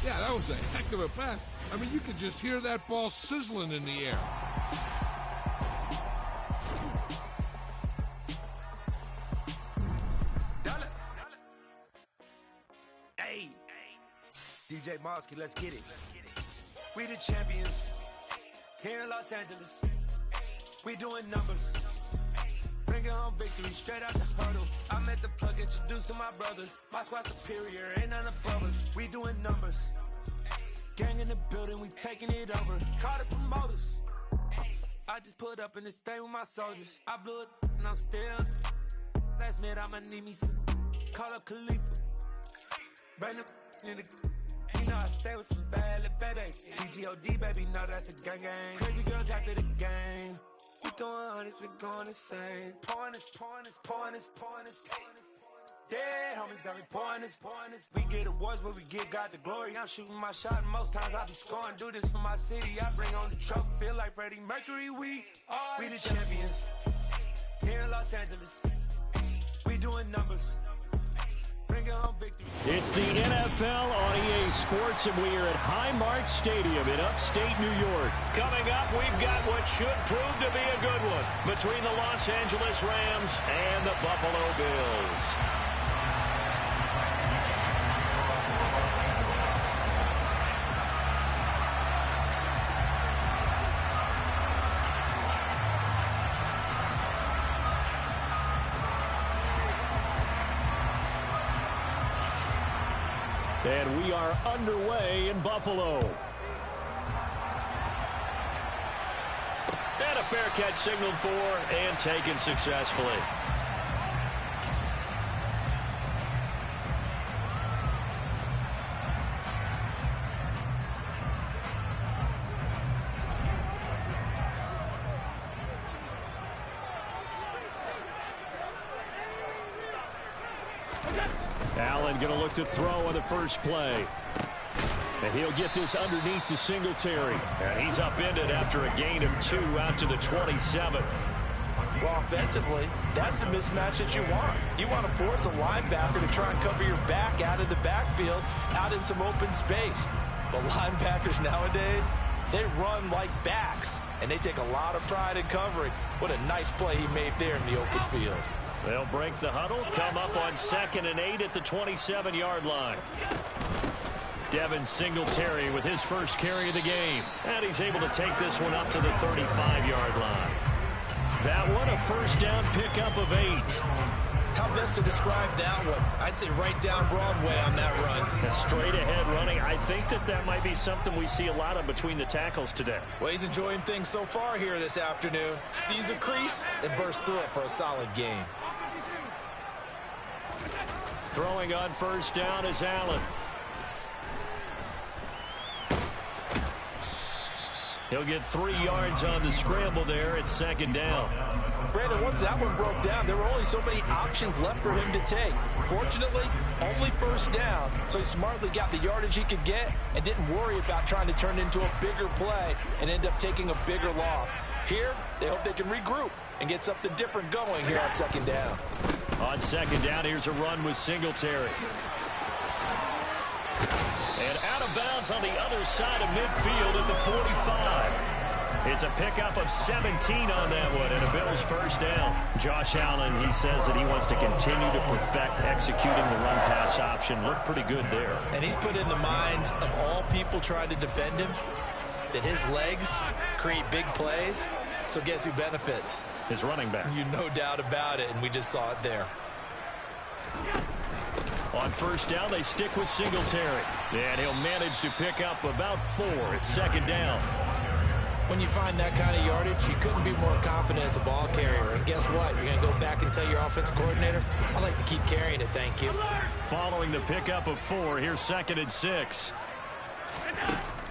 Yeah, that was a heck of a pass. I mean, you could just hear that ball sizzling in the air. Hey, DJ Mosky, let's get it. We the champions here in Los Angeles. We doing numbers. Bringing home victory straight out the huddle. I met the plug, introduced to my brothers. My squad superior, ain't none above us. We doing numbers. Gang in the building, we taking it over. Call the promoters. I just put up in this thing with my soldiers. I blew it and I'm still. Last minute I'ma need me some. Call up Khalifa. Bring them in the. You know I stay with some bad little baby. TGOD baby, know that's a gang gang. Crazy girls after the game. We doing hundreds, we going insane. Pouring this. Dead homies got me pouring this. We get awards where we give God the glory. I'm shooting my shot and most times I be scoring. Do this for my city, I bring on the trophy. Feel like Freddie Mercury, we the champions here in Los Angeles. We doing numbers. It's the NFL on EA Sports, and we are at Highmark Stadium in upstate New York. Coming up, we've got what should prove to be a good one between the Los Angeles Rams and the Buffalo Bills. And we are underway in Buffalo. And a fair catch signaled for and taken successfully. Allen going to look to throw on the first play. And he'll get this underneath to Singletary. And he's upended after a gain of 2 out to the 27. Well, offensively, that's the mismatch that you want. You want to force a linebacker to try and cover your back out of the backfield, out in some open space. But linebackers nowadays, they run like backs, and they take a lot of pride in covering. What a nice play he made there in the open field. They'll break the huddle, come up on 2nd and 8 at the 27-yard line. Devin Singletary with his first carry of the game. And he's able to take this one up to the 35-yard line. That one, a first down pickup of 8. How best to describe that one? I'd say right down Broadway on that run. A straight-ahead running. I think that might be something we see a lot of between the tackles today. Well, he's enjoying things so far here this afternoon. Sees a crease and bursts through it for a solid game. Throwing on first down is Allen. He'll get 3 yards on the scramble there at 2nd down. Brandon, once that one broke down, there were only so many options left for him to take. Fortunately, only first down, so he smartly got the yardage he could get and didn't worry about trying to turn it into a bigger play and end up taking a bigger loss. Here, they hope they can regroup and get something different going here on 2nd down. On 2nd down, here's a run with Singletary. And out of bounds on the other side of midfield at the 45. It's a pickup of 17 on that one and a Bills first down. Josh Allen, he says that he wants to continue to perfect executing the run-pass option. Looked pretty good there. And he's put in the minds of all people trying to defend him that his legs create big plays. So guess who benefits? His running back. You no doubt about it, and we just saw it there. On first down, they stick with Singletary. And he'll manage to pick up about 4 at 2nd down. When you find that kind of yardage, you couldn't be more confident as a ball carrier. And guess what? You're going to go back and tell your offensive coordinator, I'd like to keep carrying it, thank you. Following the pickup of 4, here's 2nd and 6.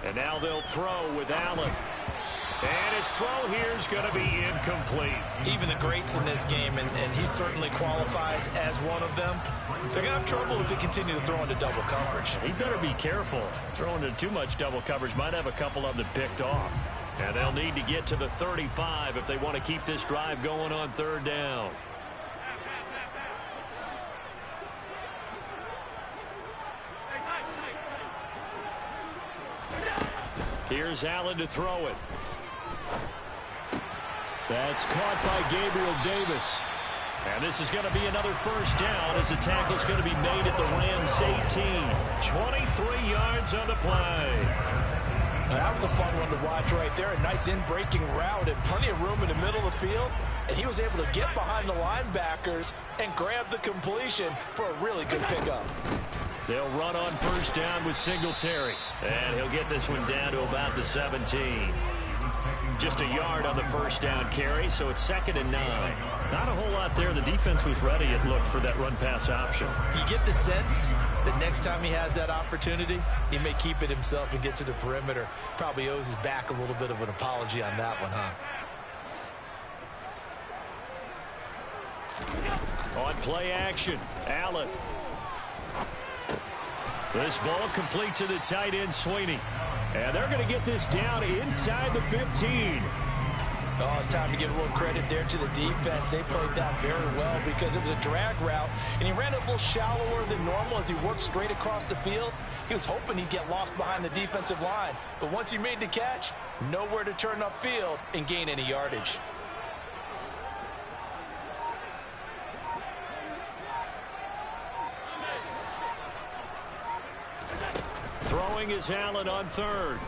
And now they'll throw with Allen. And his throw here is going to be incomplete. Even the greats in this game, and he certainly qualifies as one of them, they're going to have trouble if they continue to throw into double coverage. He better be careful. Throwing into too much double coverage might have a couple of them picked off. And they'll need to get to the 35 if they want to keep this drive going on 3rd down. Here's Allen to throw it. That's caught by Gabriel Davis. And this is going to be another first down as the tackle's going to be made at the Rams 18. 23 yards on the play. That was a fun one to watch right there. A nice in-breaking route and plenty of room in the middle of the field. And he was able to get behind the linebackers and grab the completion for a really good pickup. They'll run on first down with Singletary. And he'll get this one down to about the 17. Just a yard on the first down carry, so it's 2nd and 9. Not a whole lot there. The defense was ready, it looked, for that run-pass option. You get the sense that next time he has that opportunity, he may keep it himself and get to the perimeter. Probably owes his back a little bit of an apology on that one, huh? On play action, Allen. This ball complete to the tight end, Sweeney. And they're going to get this down inside the 15. Oh, it's time to give a little credit there to the defense. They played that very well because it was a drag route, and he ran a little shallower than normal as he worked straight across the field. He was hoping he'd get lost behind the defensive line, but once he made the catch, nowhere to turn upfield and gain any yardage. Throwing is Allen on 3rd.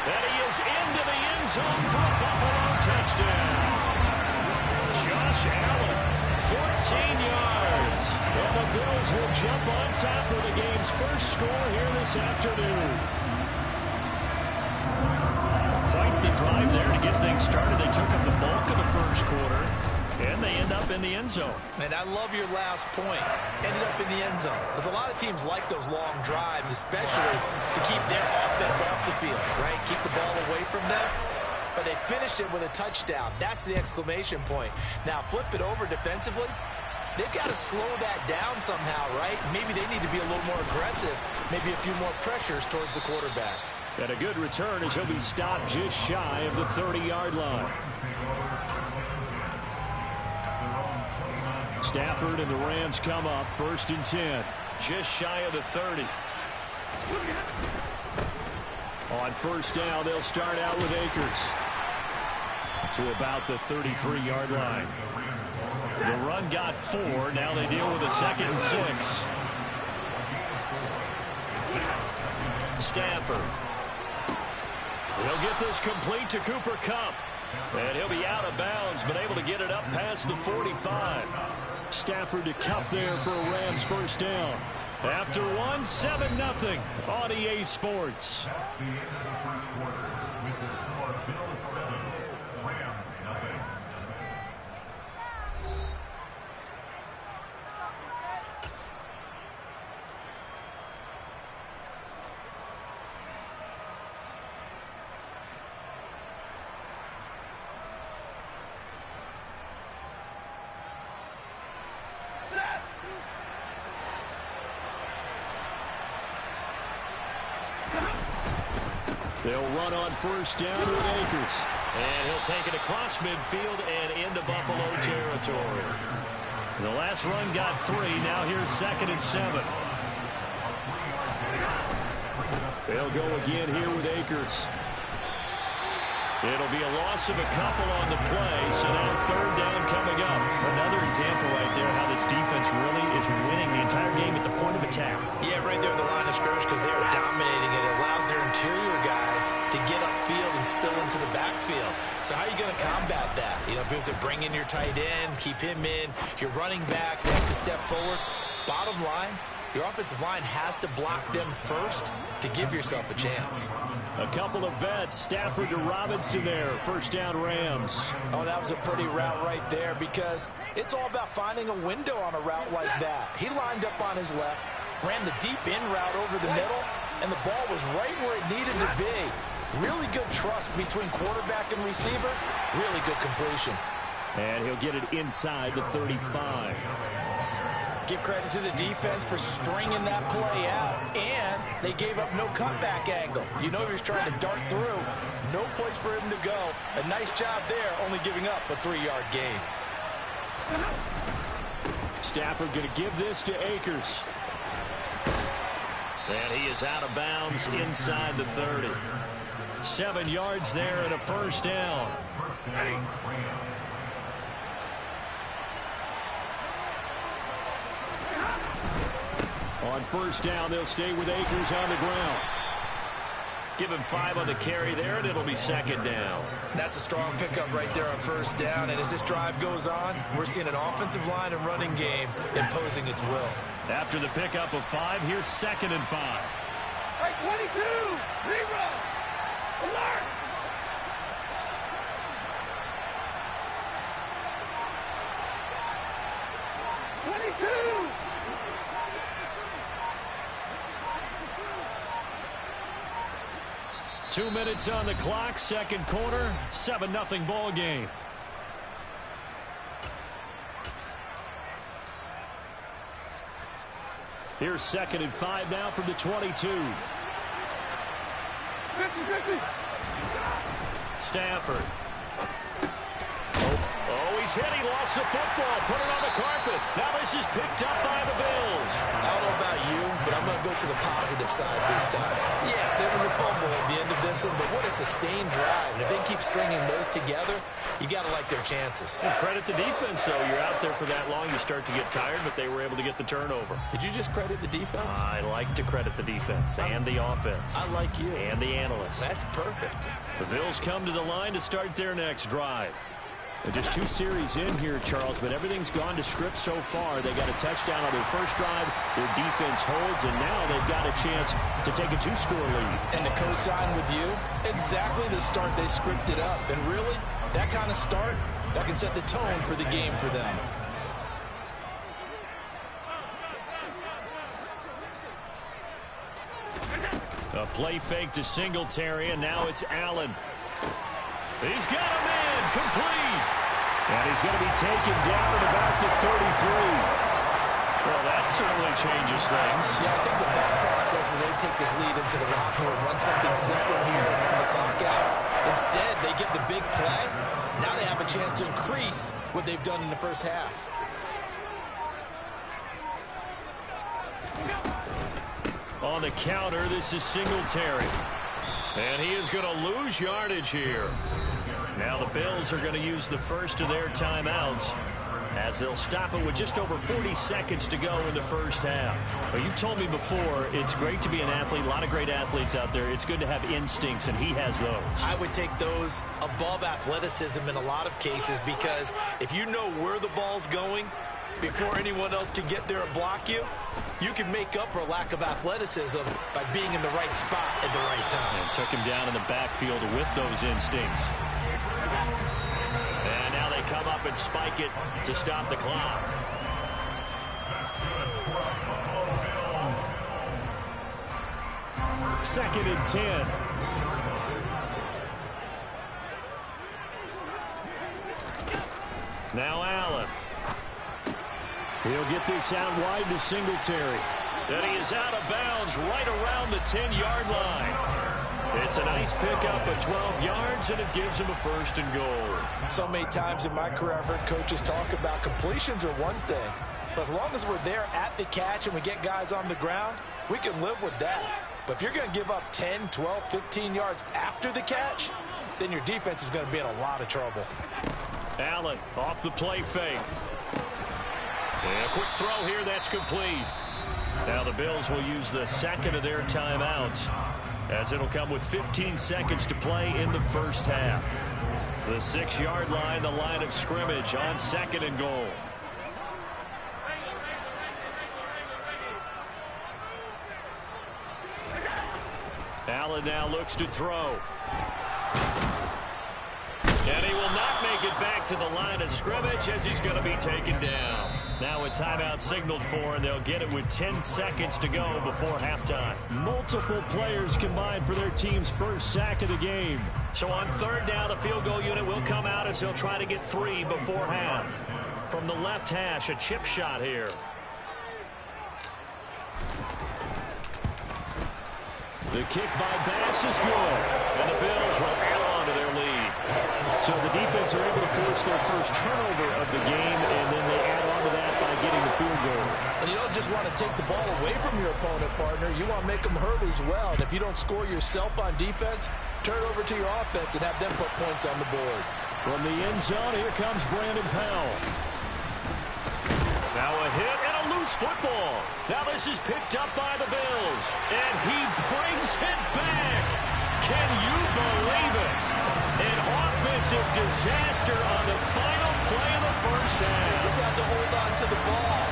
And he is into the end zone for a Buffalo touchdown. Josh Allen, 14 yards. And the Bills will jump on top of the game's first score here this afternoon. Quite the drive there to get things started. They took up the bulk of the first quarter. And they end up in the end zone. And I love your last point. Ended up in the end zone. Because a lot of teams like those long drives, especially to keep their offense off the field, right? Keep the ball away from them. But they finished it with a touchdown. That's the exclamation point. Now, flip it over defensively. They've got to slow that down somehow, right? Maybe they need to be a little more aggressive. Maybe a few more pressures towards the quarterback. And a good return as he'll be stopped just shy of the 30-yard line. Stafford and the Rams come up 1st and 10. Just shy of the 30. On first down, they'll start out with Akers. To about the 33-yard line. The run got 4. Now they deal with a 2nd and 6. Stafford. He'll get this complete to Cooper Kupp. And he'll be out of bounds, but able to get it up past the 45. Stafford to Kupp there for a Rams first down. After 7-0 on EA Sports. They'll run on first down with Akers. And he'll take it across midfield and into Buffalo territory. The last run got 3. Now here's 2nd and 7. They'll go again here with Akers. It'll be a loss of a couple on the play, so now 3rd down coming up. Another example right there how this defense really is winning the entire game at the point of attack. Yeah, right there at the line of scrimmage because they're dominating it. It allows their interior guys to get upfield and spill into the backfield. So how are you going to combat that? You know, because they bring in your tight end, keep him in, your running backs, they have to step forward. Bottom line, your offensive line has to block them first to give yourself a chance. A couple of vets, Stafford to Robinson there, first down Rams. Oh, that was a pretty route right there because it's all about finding a window on a route like that. He lined up on his left, ran the deep in route over the middle, and the ball was right where it needed to be. Really good trust between quarterback and receiver, really good completion. And he'll get it inside the 35. Give credit to the defense for stringing that play out, and they gave up no cutback angle. You know he was trying to dart through. No place for him to go. A nice job there, only giving up a 3-yard gain. Stafford going to give this to Akers. And he is out of bounds inside the 30. 7 yards there and a first down. On first down, they'll stay with Akers on the ground. Give him 5 on the carry there, and it'll be second down. That's a strong pickup right there on first down. And as this drive goes on, we're seeing an offensive line and running game imposing its will. After the pickup of 5, here's second and 5. Hey, 22, zero, alert! Two minutes on the clock, second quarter, 7-0 ball game. Here's second and 5 now from the 22. 50-50. Stafford. Oh, he's hit. He lost the football. Put it on the carpet. Now this is picked up by the Bills. I don't know about you, but I'm going to go to the positive side this time. Yeah, there was a fumble at the end of this one, but what a sustained drive. And if they keep stringing those together, you got to like their chances. And credit the defense, though. You're out there for that long, you start to get tired, but they were able to get the turnover. Did you just credit the defense? I like to credit the defense and the offense. I like you. And the analysts. That's perfect. The Bills come to the line to start their next drive. Just 2 series in here, Charles, but everything's gone to script so far. They got a touchdown on their first drive. Their defense holds, and now they've got a chance to take a 2-score lead. And to co-sign with you, exactly the start they scripted up. And really, that kind of start, that can set the tone for the game for them. A play fake to Singletary, and now it's Allen. He's got a man, complete. And he's going to be taken down at about the 33. Well, that certainly changes things. Yeah, I think the thought process is they take this lead into the locker and run something simple here and run the clock out. Instead, they get the big play. Now they have a chance to increase what they've done in the first half. On the counter, this is Singletary. And he is going to lose yardage here. Now the Bills are going to use the first of their timeouts as they'll stop it with just over 40 seconds to go in the first half. Well, you've told me before, it's great to be an athlete. A lot of great athletes out there. It's good to have instincts, and he has those. I would take those above athleticism in a lot of cases, because if you know where the ball's going before anyone else can get there and block you, you can make up for lack of athleticism by being in the right spot at the right time. And took him down in the backfield with those instincts. And now they come up and spike it to stop the clock. Second and 10. Now Allen. He'll get this out wide to Singletary. And he is out of bounds right around the 10-yard line. It's a nice pickup of 12 yards, and it gives him a first and goal. So many times in my career, I've heard coaches talk about completions are one thing. But as long as we're there at the catch and we get guys on the ground, we can live with that. But if you're going to give up 10, 12, 15 yards after the catch, then your defense is going to be in a lot of trouble. Allen off the play fake. And a quick throw here, that's complete. Now the Bills will use the second of their timeouts, as it'll come with 15 seconds to play in the first half. The 6-yard line, the line of scrimmage on second and goal. Allen now looks to throw. And he will not make it back to the line of scrimmage, as he's going to be taken down. Now a timeout signaled for, and they'll get it with 10 seconds to go before halftime. Multiple players combined for their team's first sack of the game. So on third down, the field goal unit will come out as they'll try to get 3 before half. From the left hash, a chip shot here. The kick by Bass is good, and the Bills will add on to their lead. So the defense are able to force their first turnover of the game, and then they add on to that by getting the field goal. And you don't just want to take the ball away from your opponent, partner. You want to make them hurt as well. And if you don't score yourself on defense, turn it over to your offense and have them put points on the board. From the end zone, here comes Brandon Powell. Now a hit and a loose football. Now this is picked up by the Bills. And he brings it back. Can you believe it? An offensive disaster on the final play of the first half. Just had to hold on to the ball.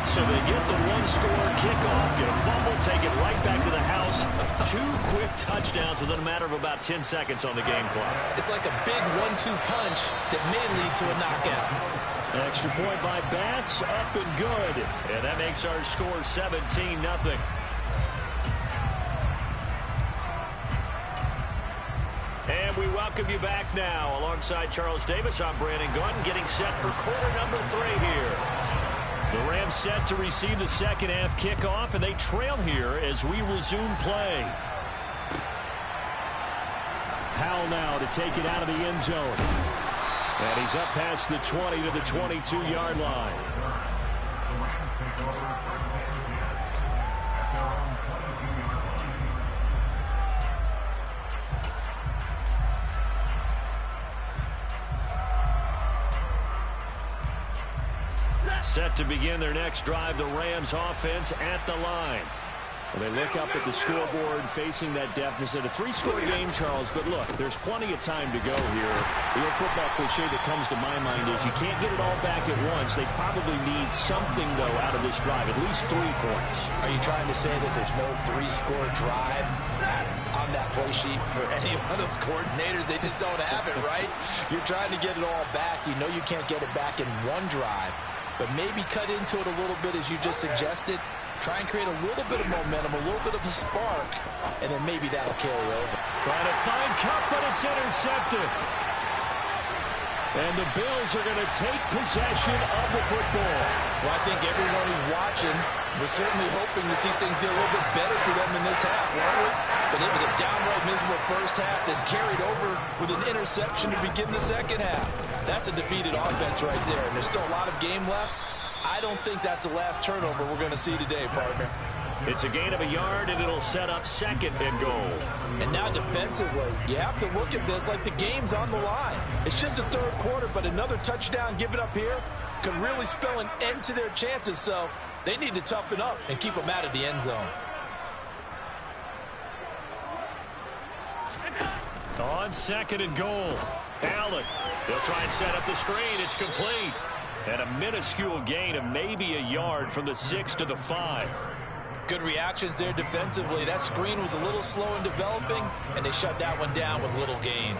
So they get the one-score kickoff, get a fumble, take it right back to the house. 2 quick touchdowns within a matter of about 10 seconds on the game clock. It's like a big 1-2 punch that may lead to a knockout. Extra point by Bass, up and good. And that makes our score 17-0. And we welcome you back now. Alongside Charles Davis, I'm Brandon Gunn, getting set for quarter number 3 here. The Rams set to receive the second half kickoff, and they trail here as we resume play. Powell now to take it out of the end zone. And he's up past the 20 to the 22-yard line. Set to begin their next drive, the Rams offense at the line. Well, they look up at the scoreboard facing that deficit. A 3-score game, Charles, but look, there's plenty of time to go here. The old football cliche that comes to my mind is you can't get it all back at once. They probably need something, though, out of this drive, at least 3 points. Are you trying to say that there's no 3-score drive on that play sheet for any one of those coordinators? They just don't have it, right? You're trying to get it all back. You know you can't get it back in one drive, but maybe cut into it a little bit as you just suggested. Try and create a little bit of momentum, a little bit of a spark, and then maybe that'll carry over. Trying to find Cup, but it's intercepted. And the Bills are going to take possession of the football. Well, I think everyone who's watching was certainly hoping to see things get a little bit better for them in this half, weren't we? But it was a downright miserable first half that's carried over with an interception to begin the second half. That's a defeated offense right there, and there's still a lot of game left. I don't think that's the last turnover we're going to see today, partner. It's a gain of a yard, and it'll set up second and goal. And now defensively, you have to look at this like the game's on the line. It's just the third quarter, but another touchdown given up here could really spell an end to their chances. So they need to toughen up and keep them out of the end zone. On second and goal, Allen. They'll try and set up the screen. It's complete. And a minuscule gain of maybe a yard from the 6 to the 5. Good reactions there defensively. That screen was a little slow in developing, and they shut that one down with little gain.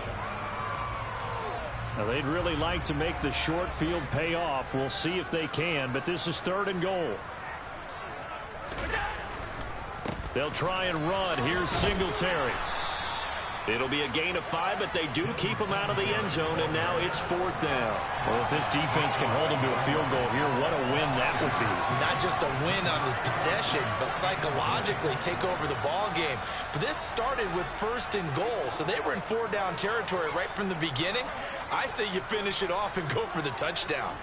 Now, they'd really like to make the short field pay off. We'll see if they can, but this is third and goal. They'll try and run. Here's Singletary. It'll be a gain of 5, but they do keep him out of the end zone, and now it's 4th down. Well, if this defense can hold him to a field goal here, what a win that would be. Not just a win on the possession, but psychologically take over the ball game. But this started with 1st and goal, so they were in 4-down territory right from the beginning. I say you finish it off and go for the touchdown.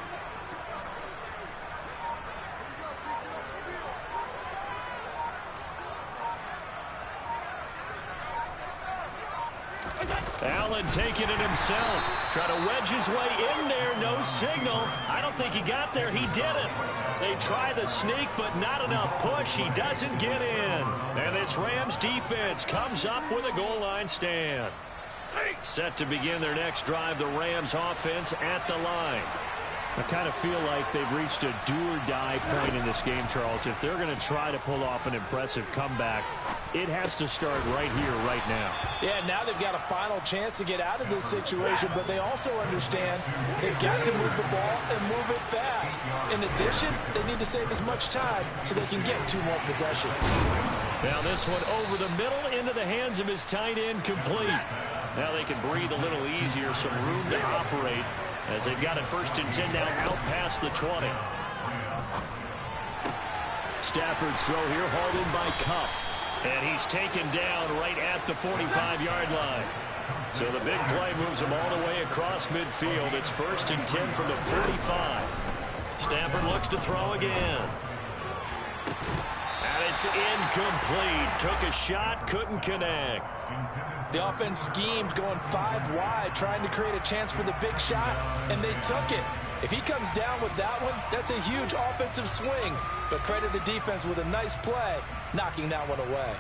Allen taking it himself. Trying to wedge his way in there. No signal. I don't think he got there. He didn't. They try the sneak, but not enough push. He doesn't get in. And this Rams defense comes up with a goal line stand. Set to begin their next drive, the Rams offense at the line. I kind of feel like they've reached a do-or-die point in this game, Charles. If they're going to try to pull off an impressive comeback, it has to start right here, right now. Yeah, now they've got a final chance to get out of this situation, but they also understand they've got to move the ball and move it fast. In addition, they need to save as much time so they can get 2 more possessions. Now this one over the middle into the hands of his tight end, complete. Now they can breathe a little easier, some room to operate as they've got it 1st and 10 now out past the 20. Stafford's throw here hauled in by Cup. And he's taken down right at the 45-yard line. So the big play moves him all the way across midfield. It's 1st and 10 from the 45. Stafford looks to throw again. And it's incomplete. Took a shot, couldn't connect. The offense schemed going 5 wide, trying to create a chance for the big shot, and they took it. If he comes down with that one, that's a huge offensive swing. But credit the defense with a nice play, knocking that one away.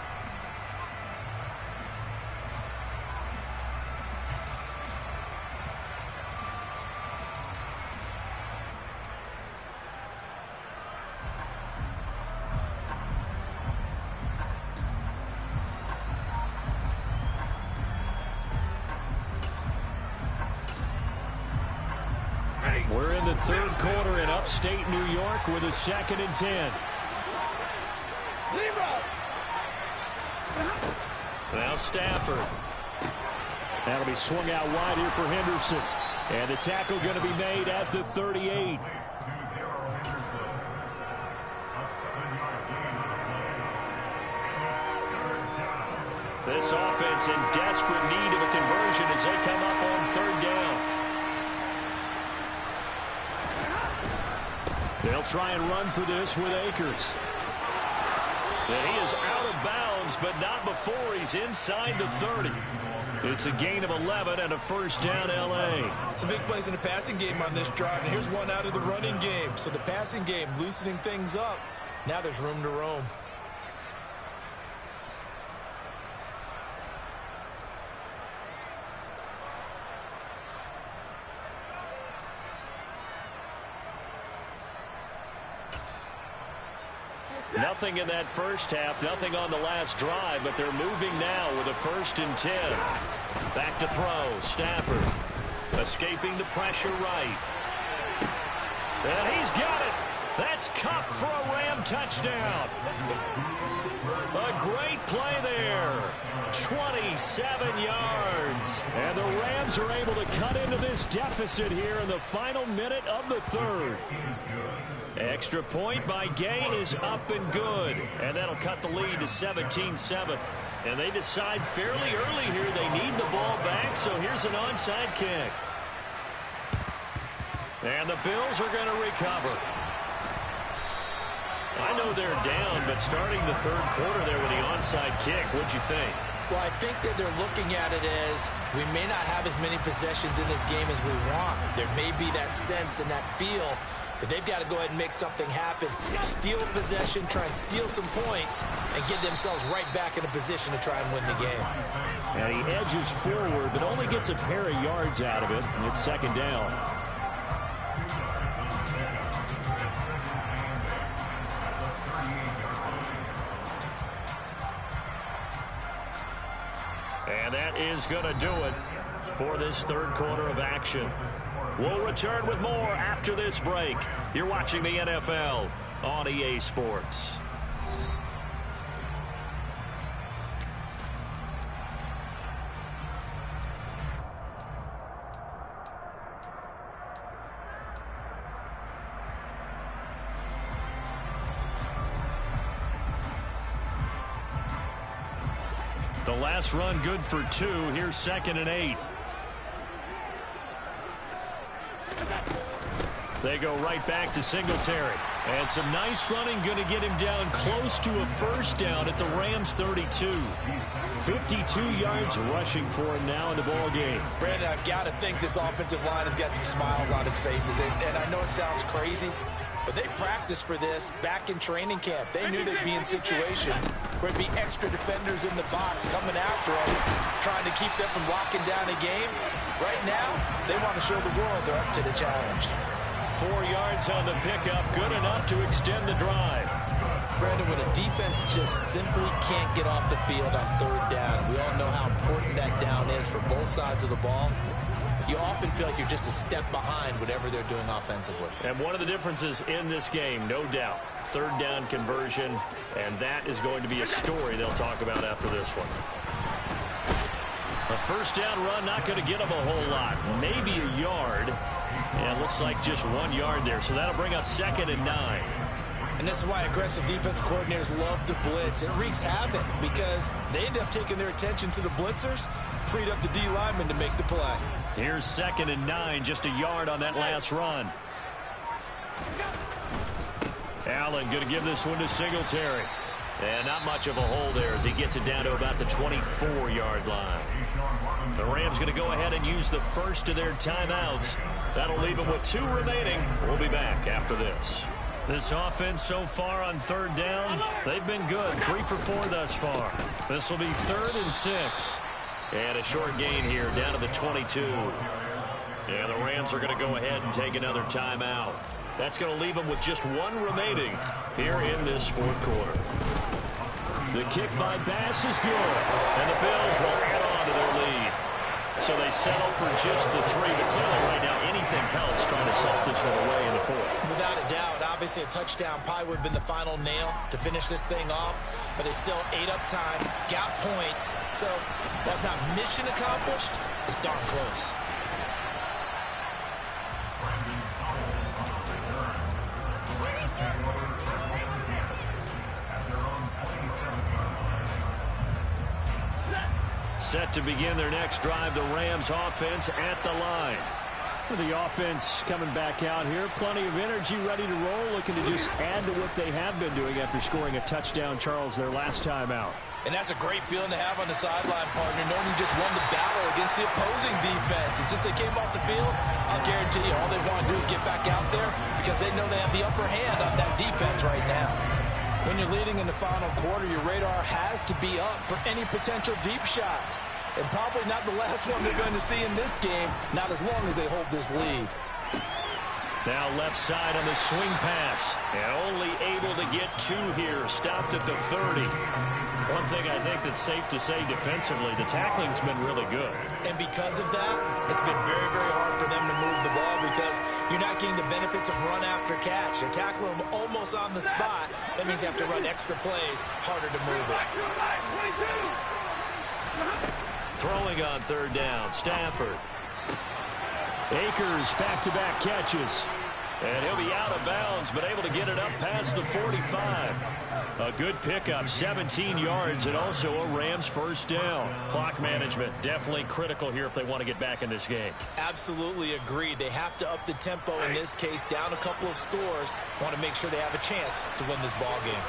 We're in the third quarter in upstate New York with a 2nd and 10. Now Stafford. That'll be swung out wide here for Henderson. And the tackle going to be made at the 38. This offense in desperate need of a conversion as they come up on 3rd down. They'll try and run for this with Akers. And he is out of bounds, but not before he's inside the 30. It's a gain of 11 and a 1st down, L.A. Some big plays in the passing game on this drive, and here's one out of the running game. So the passing game loosening things up. Now there's room to roam. Nothing in that first half, nothing on the last drive, but they're moving now with a 1st and 10. Back to throw, Stafford. Escaping the pressure right. And he's got it. That's Cup for a Ram touchdown. A great play there. 27 yards. And the Rams are able to cut into this deficit here in the final minute of the 3rd. Extra point by Gay is up and good. And that'll cut the lead to 17-7. And they decide fairly early here they need the ball back, so here's an onside kick. And the Bills are going to recover. I know they're down, but starting the 3rd quarter there with the onside kick, what'd you think? Well, I think that they're looking at it as we may not have as many possessions in this game as we want. There may be that sense and that feel that they've got to go ahead and make something happen, steal possession, try and steal some points, and get themselves right back in a position to try and win the game. And he edges forward, but only gets a pair of yards out of it, and it's 2nd down. And that is going to do it for this 3rd quarter of action. We'll return with more after this break. You're watching the NFL on EA Sports. The last run good for 2. Here's 2nd and 8. They go right back to Singletary. And some nice running, going to get him down close to a 1st down at the Rams 32. 52 yards rushing for him now in the ball game. Brandon, I've got to think this offensive line has got some smiles on its faces. And I know it sounds crazy, but they practiced for this back in training camp. They knew they'd be in situations where it'd be extra defenders in the box coming after them, trying to keep them from locking down a game. Right now, they want to show the world they're up to the challenge. 4 yards on the pickup, good enough to extend the drive. Brandon, when a defense just simply can't get off the field on 3rd down, we all know how important that down is for both sides of the ball. You often feel like you're just a step behind whatever they're doing offensively. And one of the differences in this game, no doubt, 3rd down conversion, and that is going to be a story they'll talk about after this one. A 1st down run, not going to get them a whole lot. Maybe a yard. And it looks like just 1 yard there. So that'll bring up 2nd and 9. And this is why aggressive defense coordinators love to blitz. It wreaks havoc because they end up taking their attention to the blitzers, freed up the D lineman to make the play. Here's 2nd and 9, just a yard on that last run. Allen going to give this one to Singletary. And not much of a hole there as he gets it down to about the 24-yard line. The Rams going to go ahead and use the first of their timeouts. That'll leave them with 2 remaining. We'll be back after this. This offense so far on third down, they've been good. 3 for 4 thus far. This will be 3rd and 6. And a short gain here down to the 22. And the Rams are going to go ahead and take another timeout. That's going to leave them with just 1 remaining here in this 4th quarter. The kick by Bass is good. And the Bills will add on to their lead. So they settle for just the 3. But clearly right now anything helps trying to salt this one away in the 4th. Without a doubt, obviously a touchdown probably would have been the final nail to finish this thing off. But it's still ate up time, got points. So while it's not mission accomplished, it's darn close. Set to begin their next drive, the Rams offense at the line. The offense coming back out here. Plenty of energy, ready to roll, looking to just add to what they have been doing after scoring a touchdown, Charles, their last time out. And that's a great feeling to have on the sideline, partner, knowing you just won the battle against the opposing defense. And since they came off the field, I'll guarantee you all they want to do is get back out there because they know they have the upper hand on that defense right now. When you're leading in the final quarter, your radar has to be up for any potential deep shots. And probably not the last one they're going to see in this game, not as long as they hold this lead. Now left side on the swing pass. And only able to get 2 here. Stopped at the 30. One thing I think that's safe to say defensively, the tackling's been really good. And because of that, it's been very, very hard for them to move the ball because you're not getting the benefits of run after catch. They're tackling them almost on the spot. That means you have to run extra plays, harder to move it. Throwing on third down, Stafford. Akers back-to-back catches. And he'll be out of bounds, but able to get it up past the 45. A good pickup, 17 yards, and also a Rams first down. Clock management definitely critical here if they want to get back in this game. Absolutely agreed. They have to up the tempo in this case, down a couple of scores. Want to make sure they have a chance to win this ball game.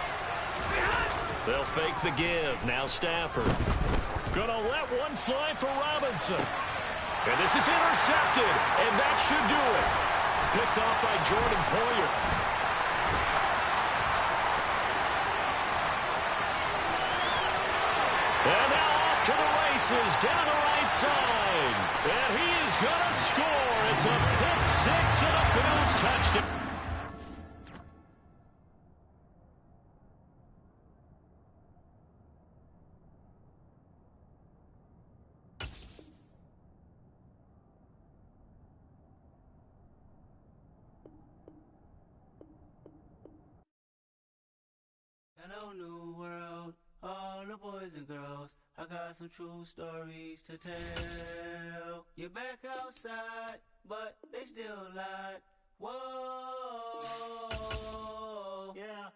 They'll fake the give. Now Stafford. Gonna let one fly for Robinson. And this is intercepted, and that should do it. Picked off by Jordan Poyer. And now off to the races, down the right side. And he is going to score. It's a pick 6 and a Bills touchdown. Hello, new world, all the boys and girls. I got some true stories to tell. You're back outside, but they still lied. Whoa, yeah.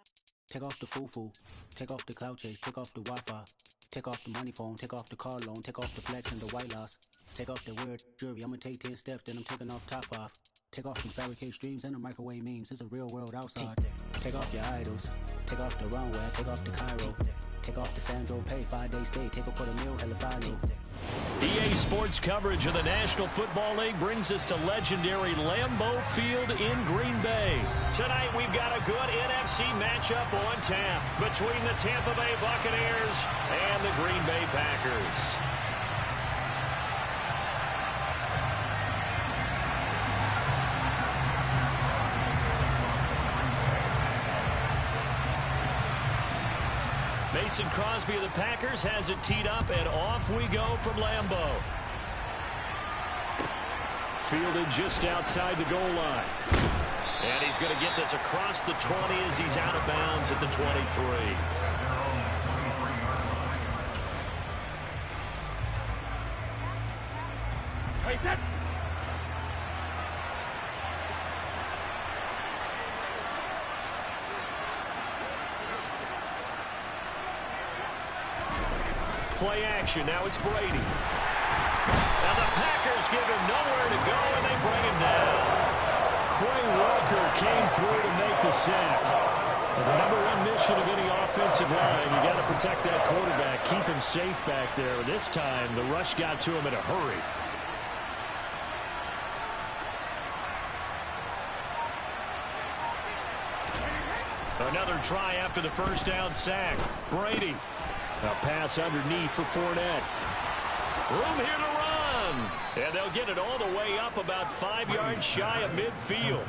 Take off the foo-foo, take off the cloud chase, take off the Wi-Fi, take off the money phone, take off the car loan, take off the flex and the white loss, take off the weird jewelry. I'ma take 10 steps, then I'm taking off top off. Take off some fabricate streams and the microwave memes. It's a real world outside. Take off your idols. Take off the runway. Take off the Cairo. Take off the Sandro Pay. 5-day stay. Take a quarter meal. Hella final. EA Sports coverage of the National Football League brings us to legendary Lambeau Field in Green Bay. Tonight we've got a good NFC matchup on tap between the Tampa Bay Buccaneers and the Green Bay Packers. Mason Crosby of the Packers has it teed up, and off we go from Lambeau. Fielded just outside the goal line. And he's going to get this across the 20 as he's out of bounds at the 23. Hey, that... Play action. Now it's Brady. Now the Packers give him nowhere to go, and they bring him down. Quay Walker came through to make the sack. And the number one mission of any offensive line, you got to protect that quarterback, keep him safe back there. This time, the rush got to him in a hurry. Another try after the first down sack. Brady. A pass underneath for Fournette. Room here to run. And they'll get it all the way up about 5 yards shy of midfield.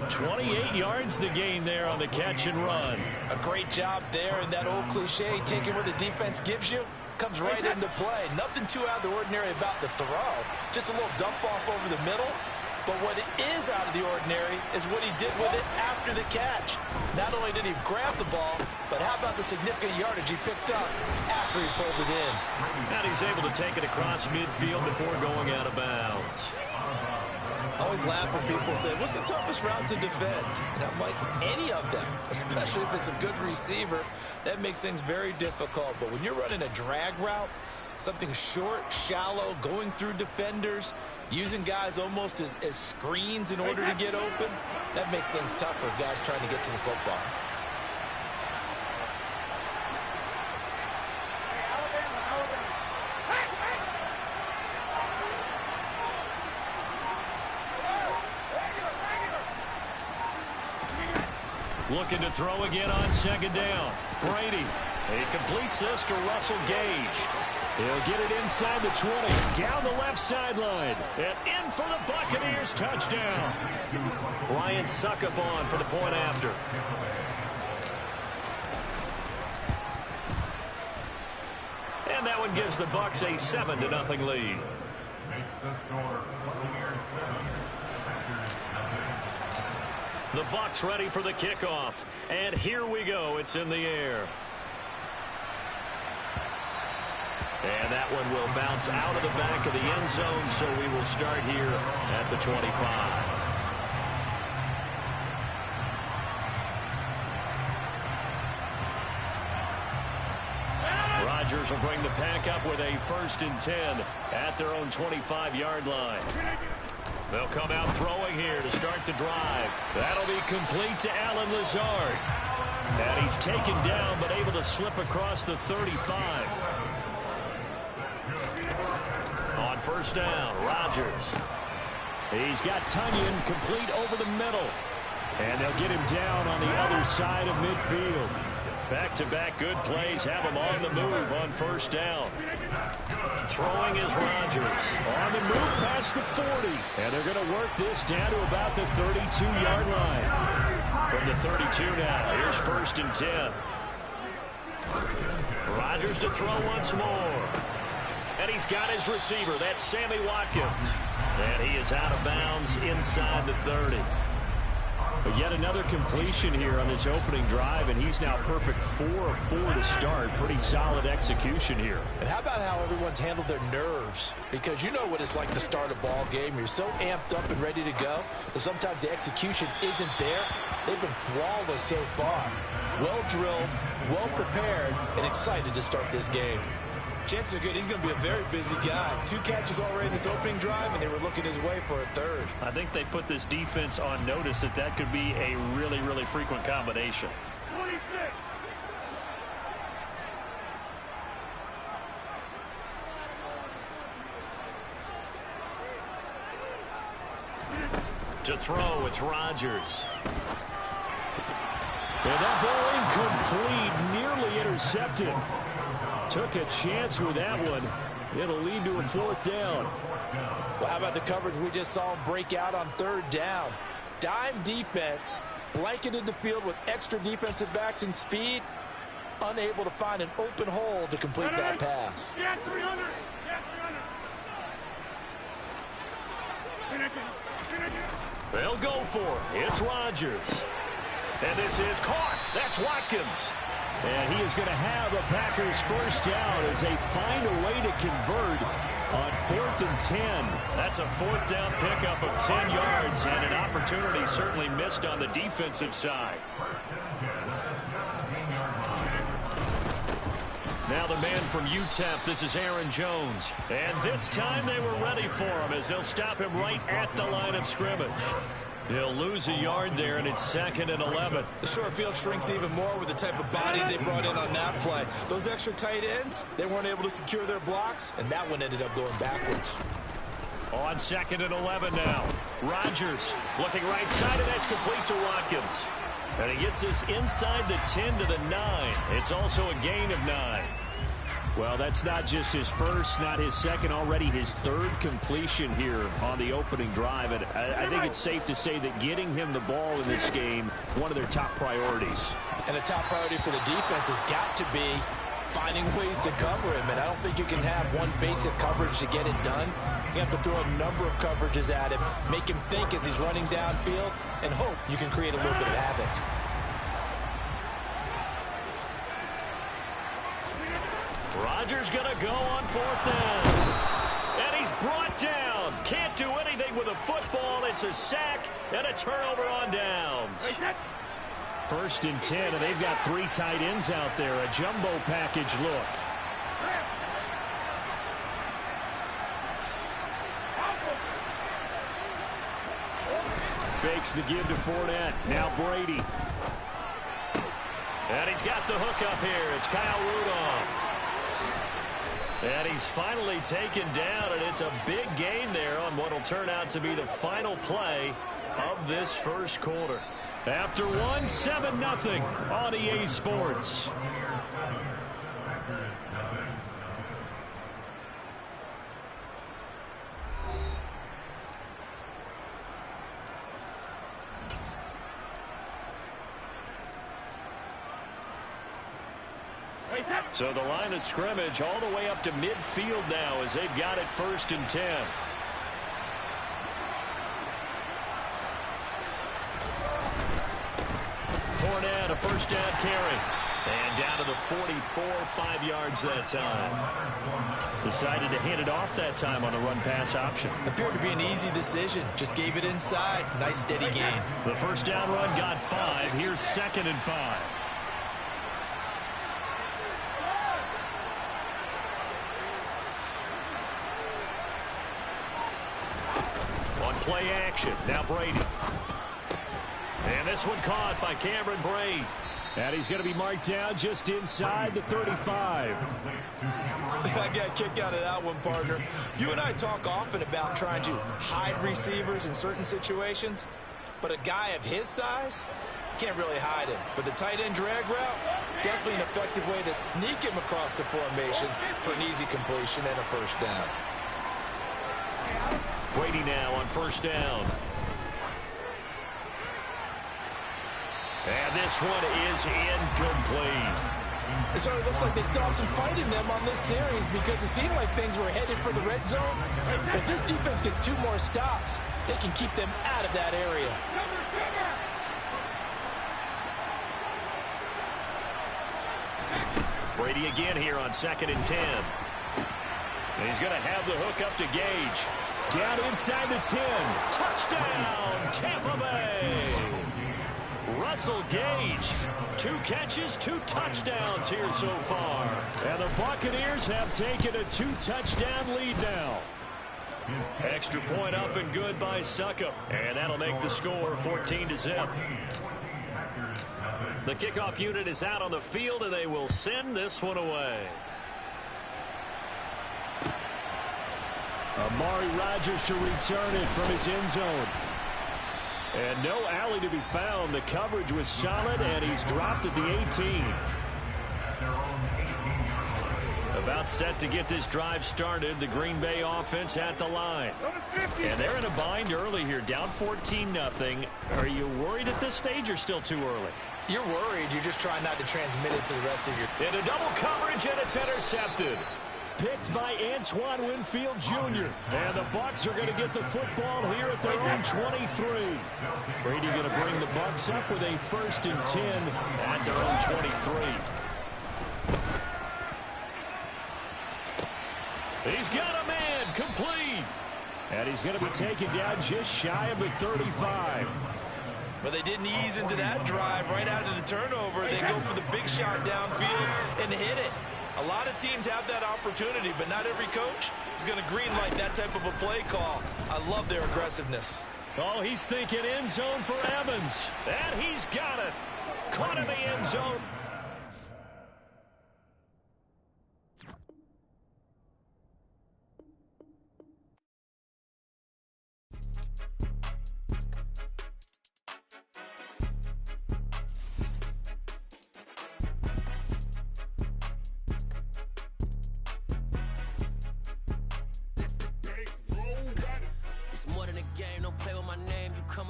28 yards the gain there on the catch and run. A great job there, and that old cliche, taking what the defense gives you, comes right into play. Nothing too out of the ordinary about the throw. Just a little dump off over the middle. But what is out of the ordinary is what he did with it after the catch. Not only did he grab the ball, but how about the significant yardage he picked up after he pulled it in. And he's able to take it across midfield before going out of bounds. I always laugh when people say, what's the toughest route to defend? And I'm like, any of them, especially if it's a good receiver. That makes things very difficult. But when you're running a drag route, something short, shallow, going through defenders, using guys almost as screens in order to get open, that makes things tough for guys trying to get to the football. Looking to throw again on second down. Brady. He completes this to Russell Gage. He'll get it inside the 20, down the left sideline, and in for the Buccaneers touchdown. Ryan Succop for the point after. And that one gives the Bucs a 7-0 lead. The Bucs ready for the kickoff, and here we go. It's in the air. And that one will bounce out of the back of the end zone, so we will start here at the 25. Rodgers will bring the pack up with a 1st and 10 at their own 25-yard line. They'll come out throwing here to start the drive. That'll be complete to Allen Lazard. And he's taken down but able to slip across the 35. On 1st down, Rodgers. He's got Tunyon complete over the middle. And they'll get him down on the other side of midfield. Back-to-back good plays have him on the move on 1st down. Throwing is Rodgers. On the move past the 40. And they're going to work this down to about the 32-yard line. From the 32 now, here's 1st and 10. Rodgers to throw once more. And he's got his receiver. That's Sammy Watkins. And he is out of bounds inside the 30. But yet another completion here on this opening drive, and he's now perfect 4 of 4 to start. Pretty solid execution here. And how about how everyone's handled their nerves? Because you know what it's like to start a ball game. You're so amped up and ready to go that sometimes the execution isn't there. They've been flawless so far. Well drilled, well prepared, and excited to start this game. Chances are good he's going to be a very busy guy. 2 catches already in this opening drive, and they were looking his way for a 3rd. I think they put this defense on notice that that could be a really, really frequent combination. 26. To throw, it's Rodgers. And that ball incomplete, nearly intercepted. Took a chance with that one. It'll lead to a 4th down. Well, how about the coverage we just saw him break out on 3rd down? Dime defense, blanketed the field with extra defensive backs and speed, unable to find an open hole to complete that pass. Yeah, 300. Yeah, 300. They'll go for it. It's Rodgers. And this is caught. That's Watkins. And he is going to have a Packers 1st down as they find a way to convert on 4th and 10. That's a 4th down pickup of 10 yards and an opportunity certainly missed on the defensive side. Now the man from UTEP, this is Aaron Jones. And this time they were ready for him as they'll stop him right at the line of scrimmage. He'll lose a yard there, and it's 2nd and 11. The short field shrinks even more with the type of bodies they brought in on that play. Those extra tight ends, they weren't able to secure their blocks, and that one ended up going backwards. On 2nd and 11 now. Rodgers looking right side, and that's complete to Watkins. And he gets this inside the 10 to the 9. It's also a gain of 9. Well, that's not just his first, not his second, already his 3rd completion here on the opening drive. And I think it's safe to say that getting him the ball in this game, one of their top priorities. And a top priority for the defense has got to be finding ways to cover him. And I don't think you can have one basic coverage to get it done. You have to throw a number of coverages at him, make him think as he's running downfield, and hope you can create a little bit of havoc. Rodgers going to go on 4th down. And he's brought down. Can't do anything with a football. It's a sack and a turnover on downs. 1st and 10, and they've got 3 tight ends out there. A jumbo package look. Fakes the give to Fournette. Now Brady. And he's got the hook up here. It's Kyle Rudolph. And he's finally taken down, and it's a big gain there on what will turn out to be the final play of this first quarter. After one, 7-0 on EA Sports. So the line of scrimmage all the way up to midfield now as they've got it 1st and 10. Fournette, a 1st down carry. And down to the 44, 5 yards that time. Decided to hand it off that time on the run-pass option. Appeared to be an easy decision. Just gave it inside. Nice steady gain. The 1st down run got 5. Here's 2nd and 5. Play action. Now Brady. And this one caught by Cameron Brate. And he's going to be marked down just inside the 35. I got a kick out of that one, partner. You and I talk often about trying to hide receivers in certain situations, but a guy of his size can't really hide him. But the tight end drag route, definitely an effective way to sneak him across the formation for an easy completion and a 1st down. Brady now on 1st down. And this one is incomplete. It certainly looks like they still have some fight in them on this series because it seemed like things were headed for the red zone. If this defense gets 2 more stops, they can keep them out of that area. Brady again here on 2nd and 10. And he's going to have the hook up to Gage. Down inside the 10. Touchdown, Tampa Bay. Russell Gage. 2 catches, 2 touchdowns here so far. And the Buccaneers have taken a 2-touchdown lead now. Extra point up and good by Suckup. And that'll make the score 14-0. The kickoff unit is out on the field, and they will send this one away. Amari Rodgers to return it from his end zone. And no alley to be found. The coverage was solid, and he's dropped at the 18. About set to get this drive started. The Green Bay offense at the line. And they're in a bind early here, down 14-0. Are you worried at this stage or still too early? You're worried. You're just trying not to transmit it to the rest of your... In a double coverage, and it's intercepted. Picked by Antoine Winfield Jr. And the Bucs are going to get the football here at their own 23. Brady going to bring the Bucs up with a 1st and 10 at their own 23. He's got a man, complete. And he's going to be taken down just shy of the 35. But they didn't ease into that drive right out of the turnover. They go for the big shot downfield and hit it. A lot of teams have that opportunity, but not every coach is going to greenlight that type of a play call. I love their aggressiveness. Oh, he's thinking end zone for Evans. And he's got it. Caught in the end zone.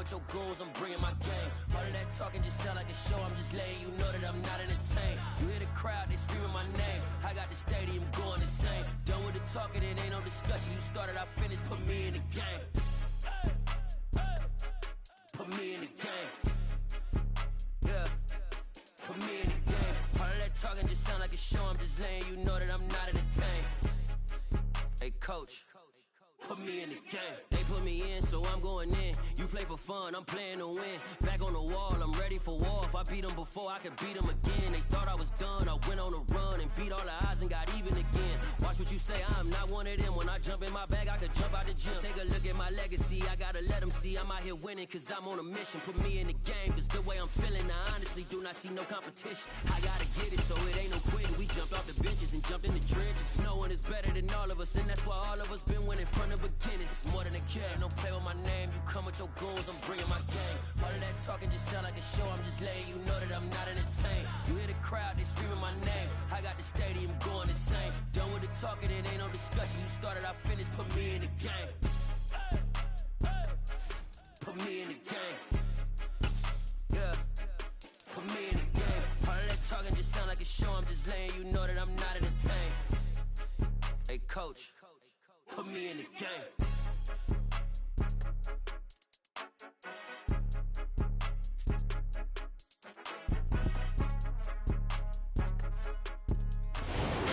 Your goals, I'm bringing my game. All of that talking just sound like a show. I'm just letting you know that I'm not entertained. You hear the crowd, they screaming my name. I got the stadium going insane. Done with the talking, it ain't no discussion. You started, I finished, put me in the game. Put me in the game. Yeah, put me in the game. All of that talking just sound like a show. I'm just letting you know that I'm not entertained. Hey, coach. Put me in the game. They put me in, so I'm going in. You play for fun, I'm playing to win. Back on the wall, I'm ready for war. If I beat them before, I could beat them again. They thought I was done, I went on a run and beat all the odds and got even again. Watch what you say, I'm not one of them. When I jump in my bag, I could jump out the gym. Take a look at my legacy, I gotta let them see I'm out here winning, cause I'm on a mission. Put me in the game, cause the way I'm feeling, I honestly do not see no competition. I gotta get it, so it ain't no quitting. We jumped off the benches and jumped in the trenches. No one is better than all of us, and that's why all of us been winning from the beginning. It's more than a game, don't play with my name. You come with your goons, I'm bringing my game. All of that talking just sound like a show. I'm just letting you know that I'm not entertained. You hear the crowd, they screaming my name. I got the stadium going insane. Done with the talking, it ain't no discussion. You started, I finished, put me in the game. Put me in the game. Yeah, put me in the game. All of that talking just sound like a show. I'm just letting you know that I'm not entertained. Hey, coach, put me in the game.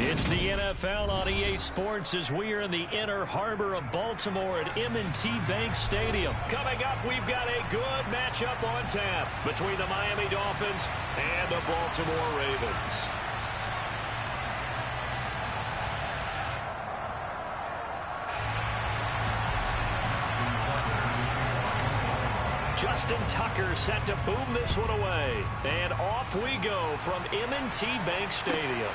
It's the NFL on EA Sports as we are in the inner harbor of Baltimore at M&T Bank Stadium. Coming up, we've got a good matchup on tap between the Miami Dolphins and the Baltimore Ravens. Justin Tucker set to boom this one away. And off we go from M&T Bank Stadium.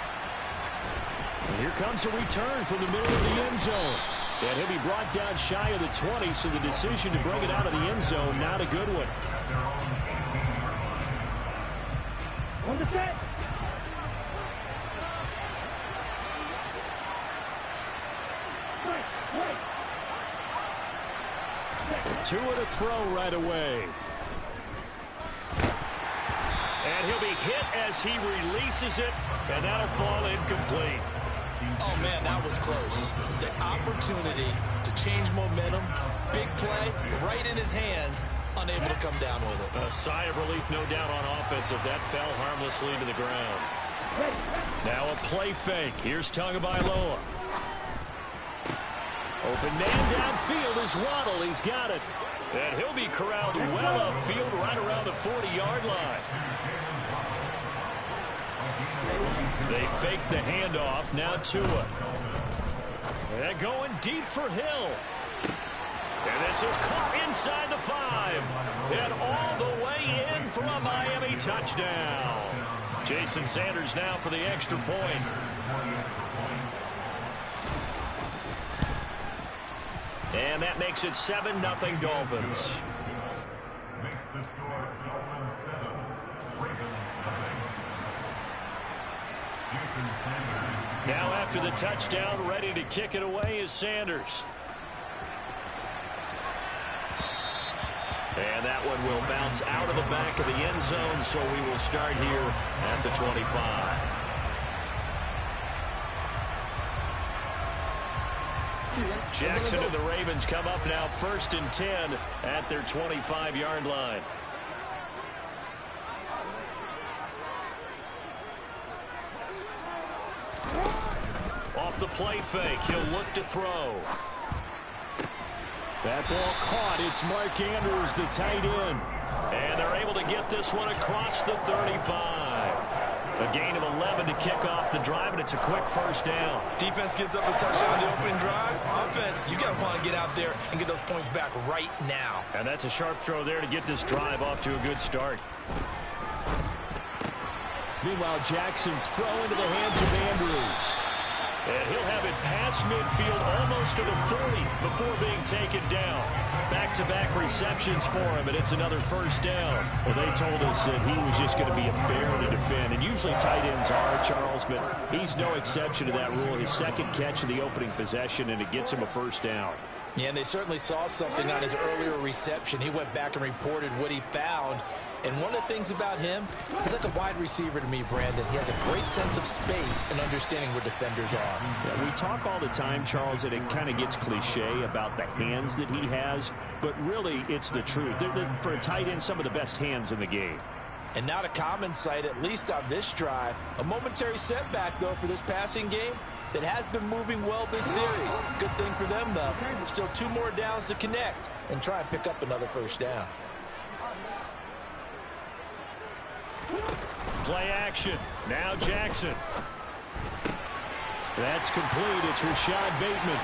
And here comes a return from the middle of the end zone. And he'll be brought down shy of the 20, so the decision to bring it out of the end zone, not a good one. On the set. Two and a throw right away. And he'll be hit as he releases it, and that'll fall incomplete. Oh, man, that was close. The opportunity to change momentum, big play, right in his hands, unable to come down with it. A sigh of relief, no doubt, on offense if that fell harmlessly to the ground. Now a play fake. Here's Tagovailoa. Open man downfield is Waddle. He's got it. And he'll be corralled well upfield right around the 40-yard line. They fake the handoff. Now Tua. They're going deep for Hill. And this is caught inside the 5. And all the way in for a Miami touchdown. Jason Sanders now for the extra point. And that makes it 7-0 Dolphins. Makes the score Dolphins 7, Ravens 0. Now after the touchdown, ready to kick it away is Sanders. And that one will bounce out of the back of the end zone, so we will start here at the 25. Jackson and the Ravens come up now 1st and 10 at their 25-yard line. Off the play fake, he'll look to throw. That ball caught. It's Mark Andrews, the tight end. And they're able to get this one across the 35. A gain of 11 to kick off the drive, and it's a quick first down. Defense gives up a touchdown on the opening drive. Offense, you got to want to get out there and get those points back right now. And that's a sharp throw there to get this drive off to a good start. Meanwhile, Jackson's throw into the hands of Andrews. And he'll have it past midfield almost to the 40 before being taken down. Back-to-back receptions for him, and it's another first down. Well, they told us that he was just going to be a bear to defend, and usually tight ends are, Charles, but he's no exception to that rule. His second catch of the opening possession, and it gets him a first down. Yeah, and they certainly saw something on his earlier reception. He went back and reported what he found. And one of the things about him, he's like a wide receiver to me, Brandon. He has a great sense of space and understanding where defenders are. Yeah, we talk all the time, Charles, and it kind of gets cliche about the hands that he has, but really it's the truth. They're, for a tight end, some of the best hands in the game. And not a common sight, at least on this drive. A momentary setback, though, for this passing game that has been moving well this series. Good thing for them, though. Still 2 more downs to connect and try and pick up another first down. Play action. Now Jackson. That's complete. It's Rashad Bateman.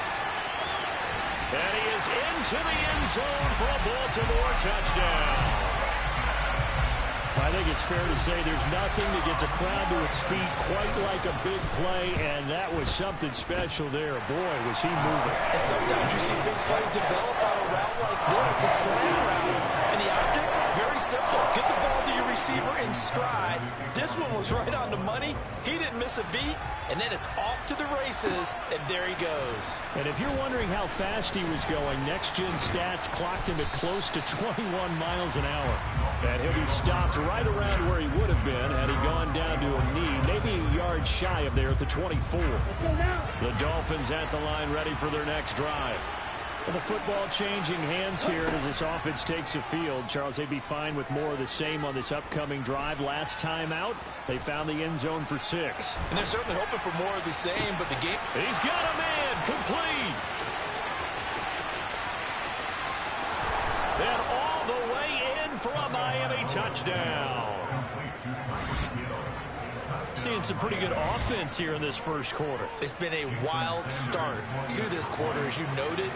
And he is into the end zone for a Baltimore touchdown. I think it's fair to say there's nothing that gets a crowd to its feet quite like a big play, and that was something special there. Boy, was he moving. And sometimes you see big plays develop on a route like this, a slant route. And the object, very simple. Get the ball to your receiver in stride. This one was right on the money. He didn't miss a beat. And then it's off to the races, and there he goes. And if you're wondering how fast he was going, next-gen stats clocked him at close to 21 miles an hour. And he'll be stopped right around where he would have been had he gone down to a knee, maybe a yard shy of there at the 24. The Dolphins at the line ready for their next drive. Well, the football changing hands here as this offense takes the field. Charles, they'd be fine with more of the same on this upcoming drive. Last time out, they found the end zone for 6. And they're certainly hoping for more of the same, but the game... He's got a man, complete. And all the way in for a Miami touchdown. Seeing some pretty good offense here in this first quarter. It's been a wild start to this quarter, as you noted.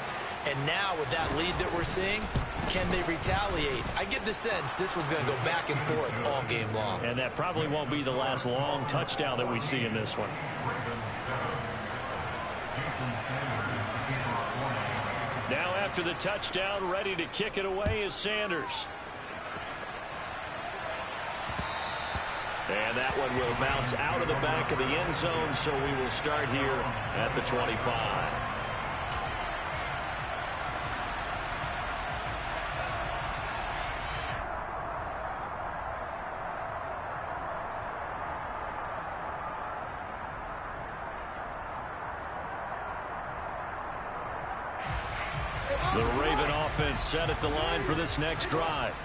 And now with that lead that we're seeing, can they retaliate? I get the sense this one's going to go back and forth all game long. And that probably won't be the last long touchdown that we see in this one. Now after the touchdown, ready to kick it away is Sanders. And that one will bounce out of the back of the end zone, so we will start here at the 25. The Raven offense set at the line for this next drive.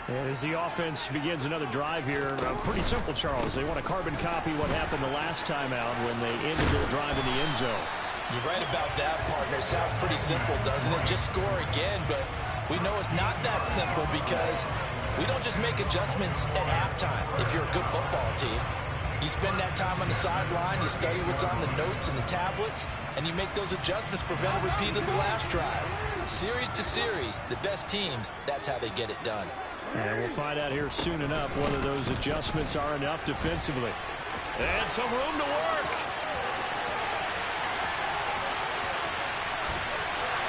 And as the offense begins another drive here, pretty simple, Charles. They want to carbon copy what happened the last time out when they ended their drive in the end zone. You're right about that, partner. Sounds pretty simple, doesn't it? Just score again, but we know it's not that simple because we don't just make adjustments at halftime if you're a good football team. You spend that time on the sideline, you study what's on the notes and the tablets, and you make those adjustments, prevent a repeat of the last drive. Series to series, the best teams, that's how they get it done. And we'll find out here soon enough whether those adjustments are enough defensively. And some room to work.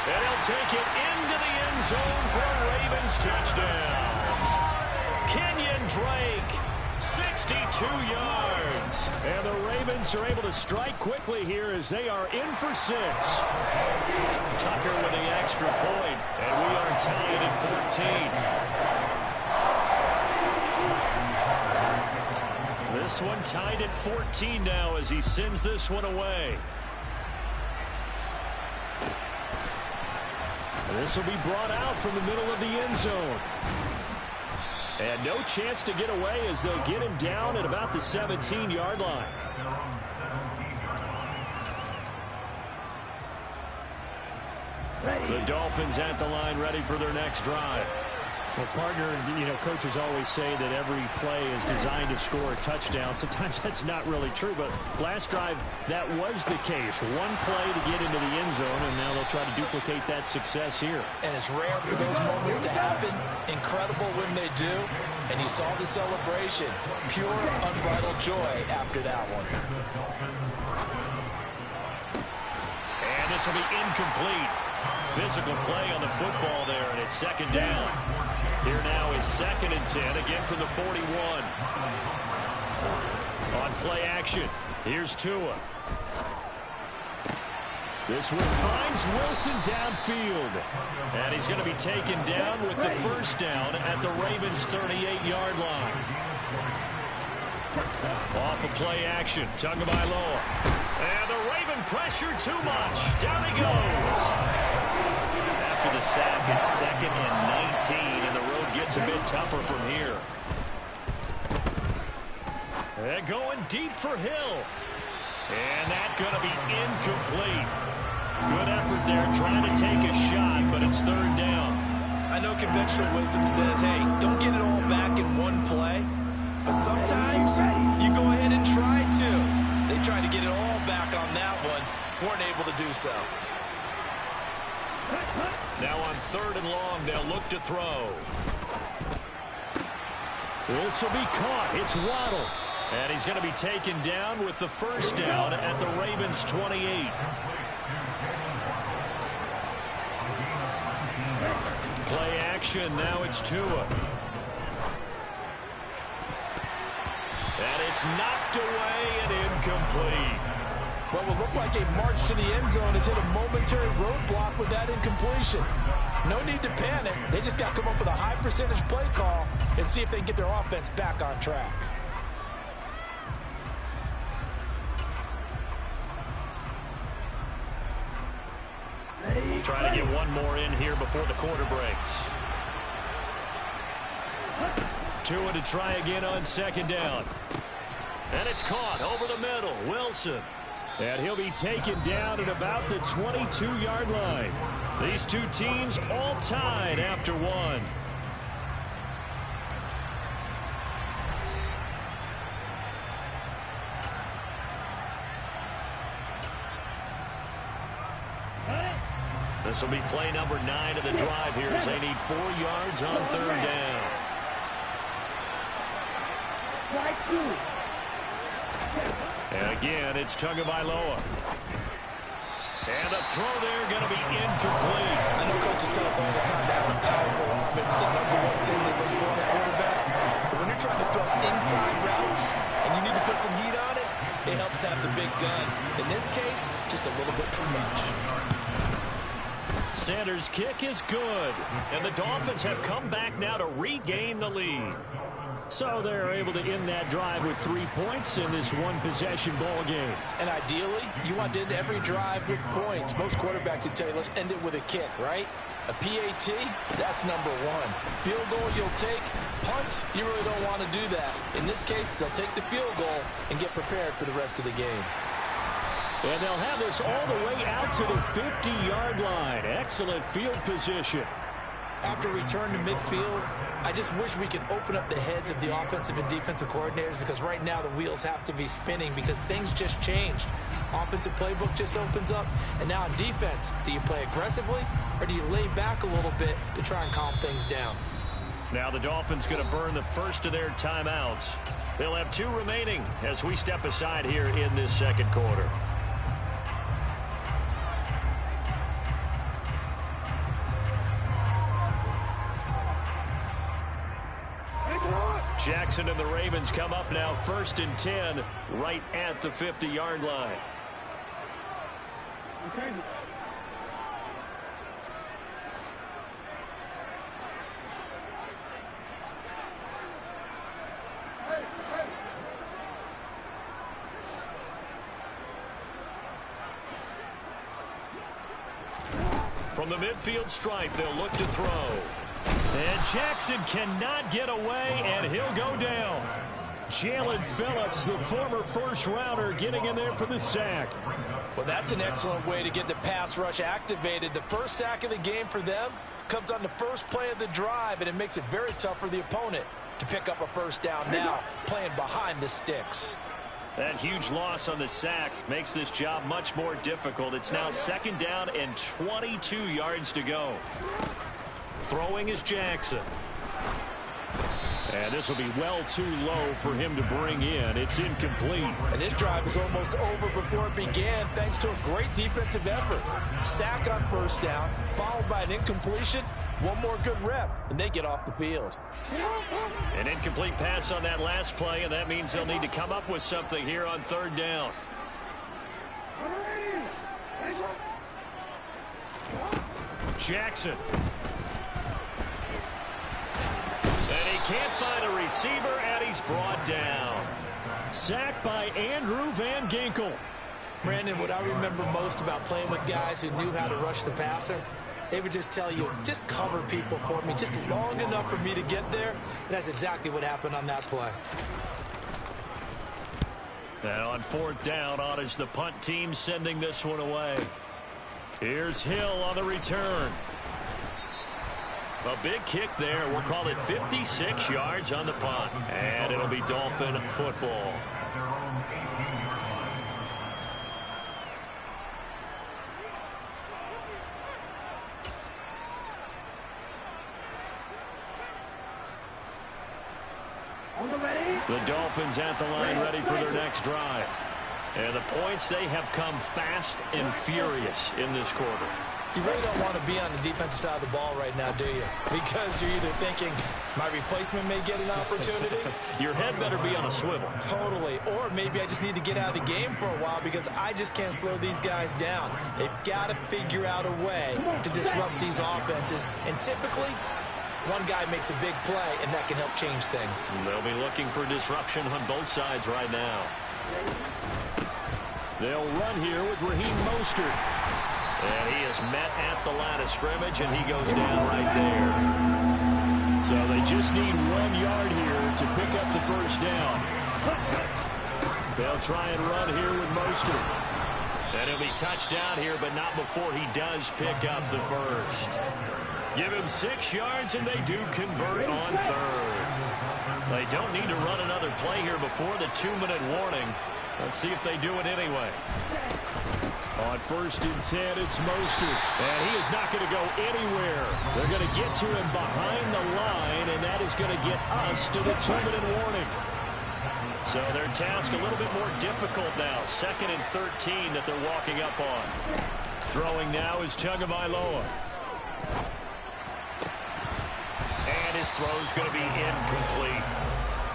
And he'll take it into the end zone for a Ravens touchdown. Kenyon Drake, 62 yards. And the Ravens are able to strike quickly here as they are in for 6. Tucker with the extra point, and we are tied at 14. This one tied at 14 now as he sends this one away. This will be brought out from the middle of the end zone. And no chance to get away as they'll get him down at about the 17-yard line. The Dolphins at the line ready for their next drive. Well, partner, coaches always say that every play is designed to score a touchdown. Sometimes that's not really true, but last drive, that was the case. One play to get into the end zone, and now they'll try to duplicate that success here. And it's rare for those moments to happen. Incredible when they do. And you saw the celebration. Pure, unbridled joy after that one. And this will be incomplete. Physical play on the football there, and it's second down. Here now is 2nd and 10, again from the 41. On play action, here's Tua. This one finds Wilson downfield. And he's going to be taken down with the first down at the Ravens' 38-yard line. Off of play action, Tagovailoa. And the Raven pressure too much. Down he goes. After the sack, it's 2nd and 19, and the road gets a bit tougher from here. And going deep for Hill. And that's going to be incomplete. Good effort there trying to take a shot, but it's 3rd down. I know conventional wisdom says, hey, don't get it all back in one play. But sometimes you go ahead and try to. They tried to get it all back on that one. Weren't able to do so. Now on 3rd and long, they'll look to throw. This will be caught. It's Waddle. And he's going to be taken down with the first down at the Ravens' 28. Play action. Now it's Tua. And it's knocked away and incomplete. What will look like a march to the end zone has hit a momentary roadblock with that incompletion. No need to panic. They just got to come up with a high percentage play call and see if they can get their offense back on track. Trying to get one more in here before the quarter breaks. Tua to try again on 2nd down. And it's caught over the middle. Wilson. And he'll be taken down at about the 22-yard line. These two teams all tied after one. This will be play number 9 of the drive here as they need 4 yards on 3rd down. And again, it's Tagovailoa. And the throw there going to be incomplete. I know coaches tell us all the time that having a powerful arm isn't the #1 thing they look for in a quarterback. But when you're trying to throw inside routes and you need to put some heat on it, it helps have the big gun. In this case, just a little bit too much. Sanders' kick is good. And the Dolphins have come back now to regain the lead. So they're able to end that drive with 3 points in this one-possession ball game. And ideally, you want to end every drive with points. Most quarterbacks would tell you, let's end it with a kick, right? A PAT, that's #1. Field goal you'll take. Punts, you really don't want to do that. In this case, they'll take the field goal and get prepared for the rest of the game. And they'll have this all the way out to the 50-yard line. Excellent field position. After return to midfield, I just wish we could open up the heads of the offensive and defensive coordinators, because right now the wheels have to be spinning because things just changed. Offensive playbook just opens up, and now on defense, do you play aggressively or do you lay back a little bit to try and calm things down? Now the Dolphins going to burn the first of their timeouts. They'll have 2 remaining as we step aside here in this second quarter. Jackson and the Ravens come up now 1st and 10 right at the 50-yard line. From the midfield stripe, they'll look to throw. And Jackson cannot get away, and he'll go down. Jalen Phillips, the former first-rounder, getting in there for the sack. Well, that's an excellent way to get the pass rush activated. The first sack of the game for them, comes on the first play of the drive, and it makes it very tough for the opponent to pick up a first down now, playing behind the sticks. That huge loss on the sack makes this job much more difficult. It's now 2nd down and 22 yards to go. Throwing is Jackson. And this will be well too low for him to bring in. It's incomplete. And this drive was almost over before it began thanks to a great defensive effort. Sack on first down, followed by an incompletion. One more good rep, and they get off the field. An incomplete pass on that last play, and that means they'll need to come up with something here on 3rd down. Jackson. And he can't find a receiver, and he's brought down. Sacked by Andrew Van Ginkel. Brandon, what I remember most about playing with guys who knew how to rush the passer, they would just tell you, just cover people for me, just long enough for me to get there. And that's exactly what happened on that play. And on 4th down, on is the punt team sending this one away. Here's Hill on the return. A big kick there. We'll call it 56 yards on the punt. And it'll be Dolphin football. The Dolphins at the line ready for their next drive. And the points, they have come fast and furious in this quarter. You really don't want to be on the defensive side of the ball right now, do you? Because you're either thinking, my replacement may get an opportunity. Your head better be on a swivel. Totally. Or maybe I just need to get out of the game for a while because I just can't slow these guys down. They've got to figure out a way to disrupt these offenses. And typically, one guy makes a big play, and that can help change things. And they'll be looking for disruption on both sides right now. They'll run here with Raheem Mostert. And he is met at the line of scrimmage, and he goes down right there. So they just need 1 yard here to pick up the first down. They'll try and run here with Mostert. And he'll be touched down here, but not before he does pick up the first. Give him 6 yards, and they do convert on 3rd. They don't need to run another play here before the 2-minute warning. Let's see if they do it anyway. On 1st and 10, it's Mostert. And he is not going to go anywhere. They're going to get to him behind the line, and that is going to get us to the 2-minute warning. So their task a little bit more difficult now. 2nd and 13 that they're walking up on. Throwing now is Tagovailoa. And his throw's going to be incomplete.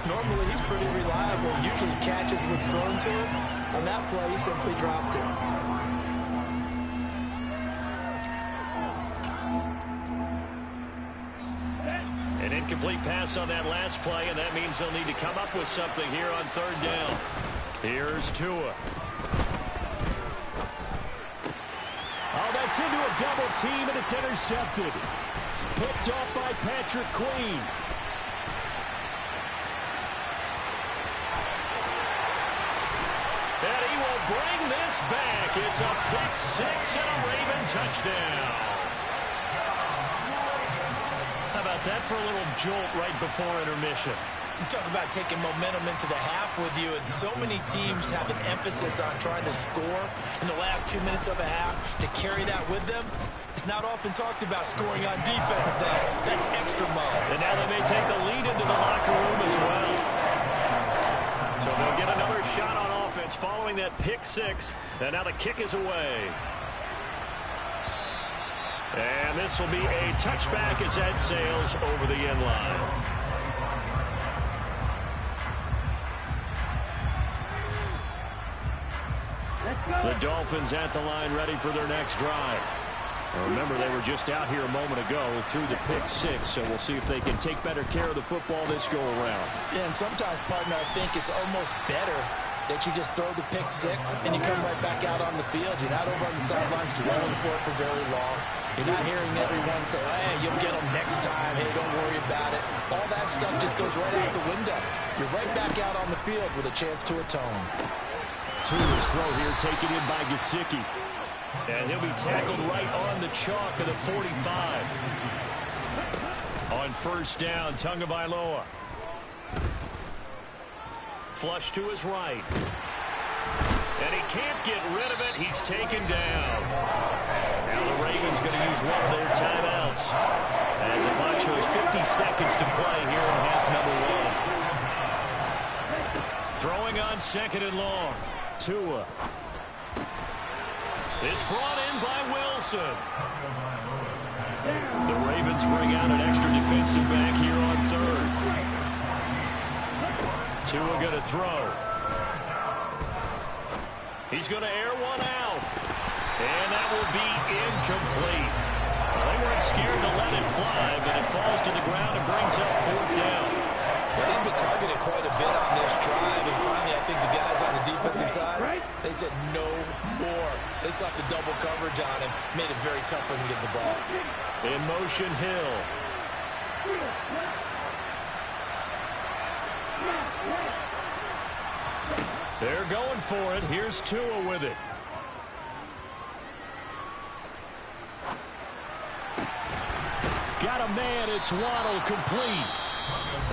Normally, he's pretty reliable. Usually catches what's thrown to him. On that play, he simply dropped it. An incomplete pass on that last play, and that means they'll need to come up with something here on 3rd down. Here's Tua. Oh, that's into a double team, and it's intercepted. Picked off by Patrick Queen. And he will bring this back. It's a pick 6 and a Raven touchdown. How about that for a little jolt right before intermission? You talk about taking momentum into the half with you, and so many teams have an emphasis on trying to score in the last 2 minutes of a half. To carry that with them, it's not often talked about scoring on defense, though. That's extra mode. And now they may take the lead into the locker room as well. So they'll get another shot on offense following that pick 6. And now the kick is away. And this will be a touchback as that sails over the end line. The Dolphins at the line ready for their next drive. Remember, they were just out here a moment ago through the pick 6, so we'll see if they can take better care of the football this go-around. Yeah, and sometimes, partner, I think it's almost better that you just throw the pick 6 and you come right back out on the field. You're not over on the sidelines dwelling for it for very long. You're not hearing everyone say, hey, you'll get them next time. Hey, don't worry about it. All that stuff just goes right out the window. You're right back out on the field with a chance to atone. Tua's throw here taken in by Gesicki. And he'll be tackled right on the chalk of the 45. On first down, Tagovailoa. Flush to his right. And he can't get rid of it. He's taken down. Now the Ravens going to use one of their timeouts, as the clock shows 50 seconds to play here in half number 1. Throwing on second and long. Tua. It's brought in by Wilson. The Ravens bring out an extra defensive back here on third. Tua going to throw. He's going to air one out. And that will be incomplete. Well, they weren't scared to let it fly, but it falls to the ground and brings up fourth down. Well, they've been targeted quite a bit on this drive, and finally I think the guys on the defensive side, they said no more. They slapped the double coverage on him, made it very tough for him to get the ball. In motion, Hill. They're going for it. Here's Tua with it. Got a man. It's Waddle, complete.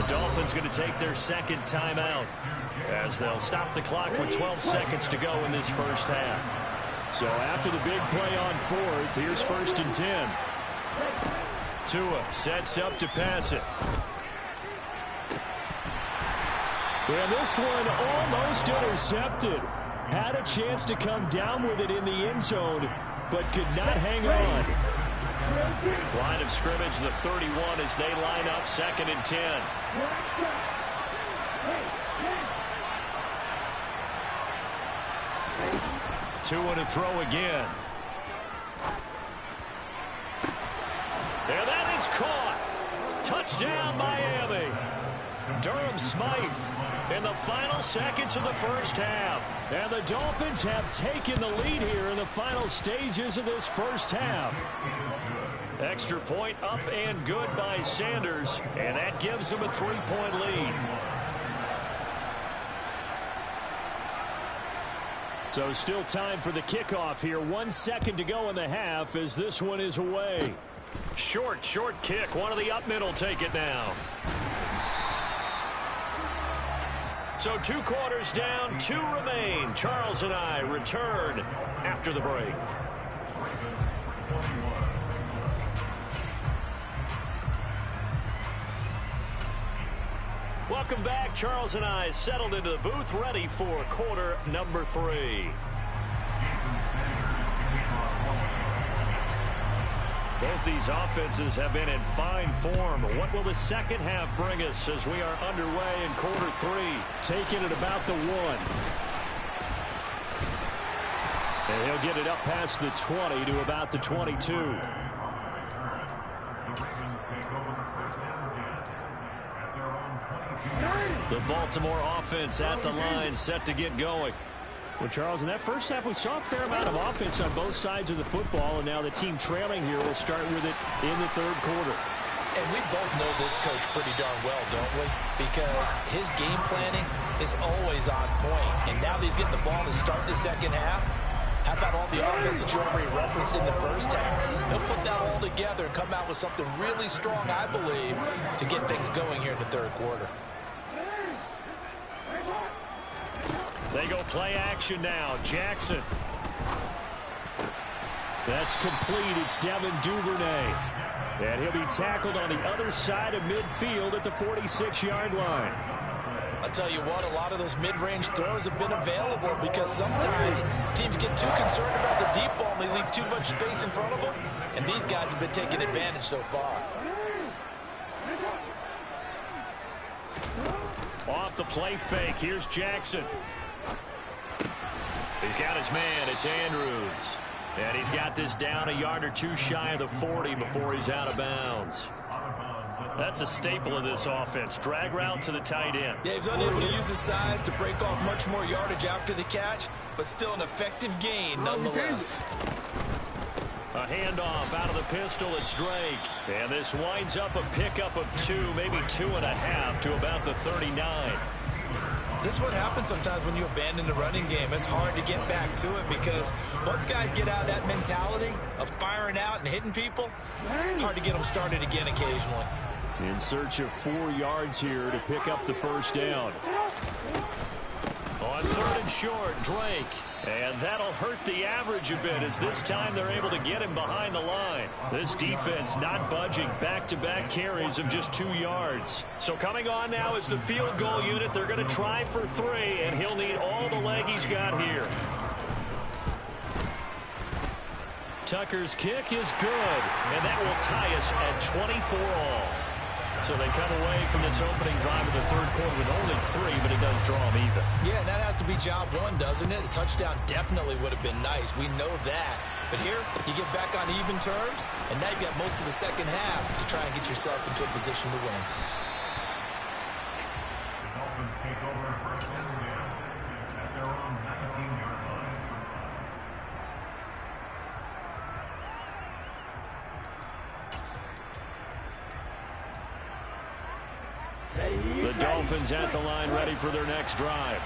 The Dolphins going to take their second timeout, as they'll stop the clock with 12 seconds to go in this first half. So after the big play on fourth, here's first and 10. Tua sets up to pass it. And this one almost intercepted. Had a chance to come down with it in the end zone, but could not hang on. Line of scrimmage, the 31, as they line up second and 10. Tua to throw again. And that is caught. Touchdown, Miami. Durham Smythe in the final seconds of the first half. And the Dolphins have taken the lead here in the final stages of this first half. Extra point up and good by Sanders, and that gives them a 3-point lead. So still time for the kickoff here. 1 second to go in the half as this one is away. Short kick. One of the up middle take it now. So 2 quarters down, 2 remain. Charles and I return after the break. Welcome back. Charles and I settled into the booth, ready for quarter number 3. Both these offenses have been in fine form. What will the second half bring us as we are underway in quarter 3? Taking it about the 1. And he'll get it up past the 20 to about the 22. The Baltimore offense at the line, set to get going. Well, Charles, in that first half, we saw a fair amount of offense on both sides of the football, and now the team trailing here will start with it in the third quarter. And we both know this coach pretty darn well, don't we? Because his game planning is always on point. And now that he's getting the ball to start the second half, how about all the offense that you already referenced in the first half? He'll put that all together and come out with something really strong, I believe, to get things going here in the third quarter. They go play action now. Jackson. That's complete. It's Devin Duvernay. And he'll be tackled on the other side of midfield at the 46-yard line. I'll tell you what, a lot of those mid-range throws have been available because sometimes teams get too concerned about the deep ball and they leave too much space in front of them. And these guys have been taking advantage so far. Off the play fake. Here's Jackson. He's got his man. It's Andrews. And he's got this down a yard or 2 shy of the 40 before he's out of bounds. That's a staple of this offense. Drag route to the tight end. Yeah, he's unable to use his size to break off much more yardage after the catch, but still an effective gain nonetheless. A handoff out of the pistol. It's Drake. And this winds up a pickup of 2, maybe 2.5 to about the 39. This is what happens sometimes when you abandon the running game. It's hard to get back to it because once guys get out of that mentality of firing out and hitting people, hard to get them started again occasionally. In search of 4 yards here to pick up the first down. On 3rd and short, Drake. And that'll hurt the average a bit as this time they're able to get him behind the line. This defense not budging. Back-to-back carries of just 2 yards. So coming on now is the field goal unit. They're going to try for 3, and he'll need all the leg he's got here. Tucker's kick is good, and that will tie us at 24-all. So they come away from this opening drive in the 3rd quarter with only 3, but it does draw them even. Yeah, and that has to be job 1, doesn't it? A touchdown definitely would have been nice. We know that. But here, you get back on even terms, and now you've got most of the second half to try and get yourself into a position to win. The Dolphins take over first and 10 at their own 19-yard line. The Dolphins at the line ready for their next drive.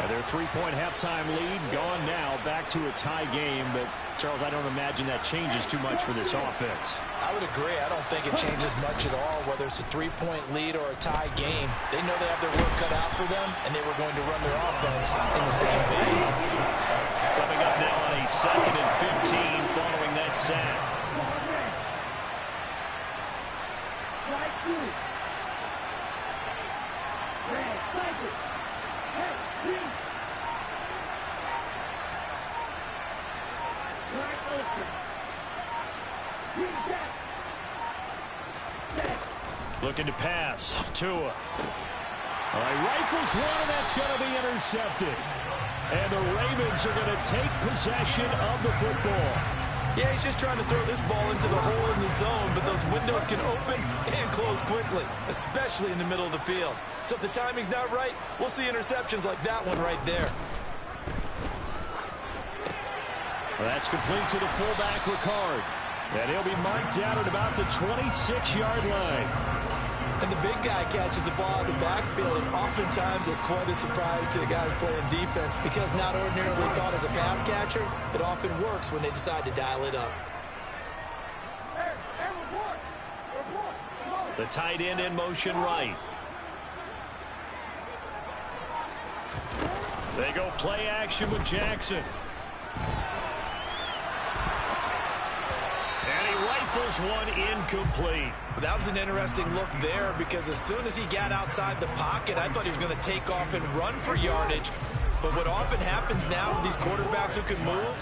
And their 3-point halftime lead gone now, back to a tie game. But, Charles, I don't imagine that changes too much for this offense. I would agree. I don't think it changes much at all, whether it's a 3-point lead or a tie game. They know they have their work cut out for them, and they were going to run their offense in the same vein. Coming up now on a 2nd and 15 following that sack. Looking to pass. Tua. All right, rifles one, and that's going to be intercepted. And the Ravens are going to take possession of the football. Yeah, he's just trying to throw this ball into the hole in the zone, but those windows can open and close quickly, especially in the middle of the field. So if the timing's not right, we'll see interceptions like that one right there. Well, that's complete to the fullback, Ricard. And he'll be marked down at about the 26-yard line. And the big guy catches the ball in the backfield, and oftentimes it's quite a surprise to the guys playing defense because not ordinarily thought as a pass catcher, it often works when they decide to dial it up. The tight end in motion right. They go play action with Jackson. Rifles one incomplete. That was an interesting look there because as soon as he got outside the pocket, I thought he was going to take off and run for yardage. But what often happens now with these quarterbacks who can move,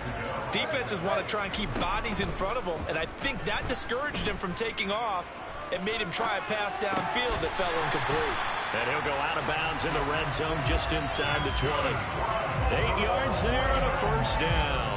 defenses want to try and keep bodies in front of them, and I think that discouraged him from taking off and made him try a pass downfield that fell incomplete. And he'll go out of bounds in the red zone just inside the 20. 8 yards there and a first down.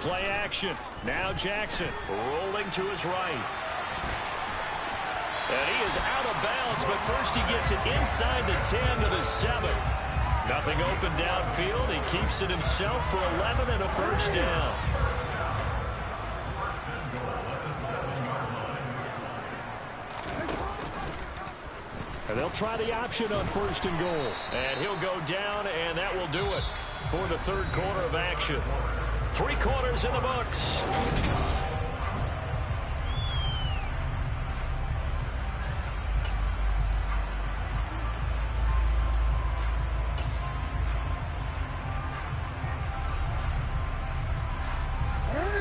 Play action. Now Jackson rolling to his right. And he is out of bounds, but first he gets it inside the 10 to the 7. Nothing open downfield. He keeps it himself for 11 and a first down. And they'll try the option on 1st and goal. And he'll go down, and that will do it for the 3rd quarter of action. 3 quarters in the books.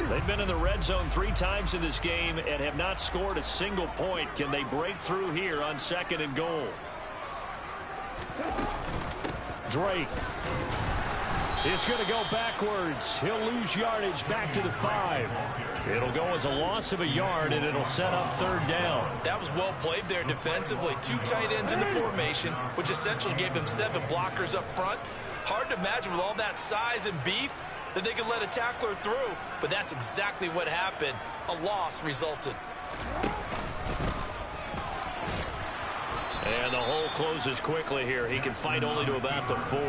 They've been in the red zone 3 times in this game and have not scored a single point. Can they break through here on 2nd and goal? Drake is going to go backwards. He'll lose yardage back to the 5. It'll go as a loss of a yard, and it'll set up 3rd down. That was well played there defensively. 2 tight ends in the formation, which essentially gave them 7 blockers up front. Hard to imagine with all that size and beef that they could let a tackler through, but that's exactly what happened. A loss resulted. And the hole closes quickly here. He can fight only to about the 4.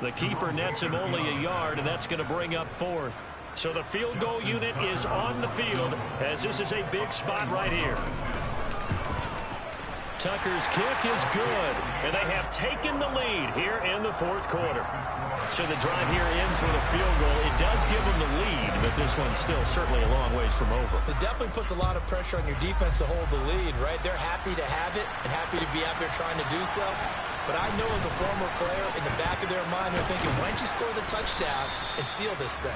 The keeper nets him only a yard, and that's going to bring up fourth. So the field goal unit is on the field, as this is a big spot right here. Tucker's kick is good, and they have taken the lead here in the fourth quarter. So the drive here ends with a field goal. It does give them the lead, but this one's still certainly a long ways from over. It definitely puts a lot of pressure on your defense to hold the lead, right? They're happy to have it and happy to be out there trying to do so. But I know as a former player, in the back of their mind, they're thinking, why don't you score the touchdown and seal this thing?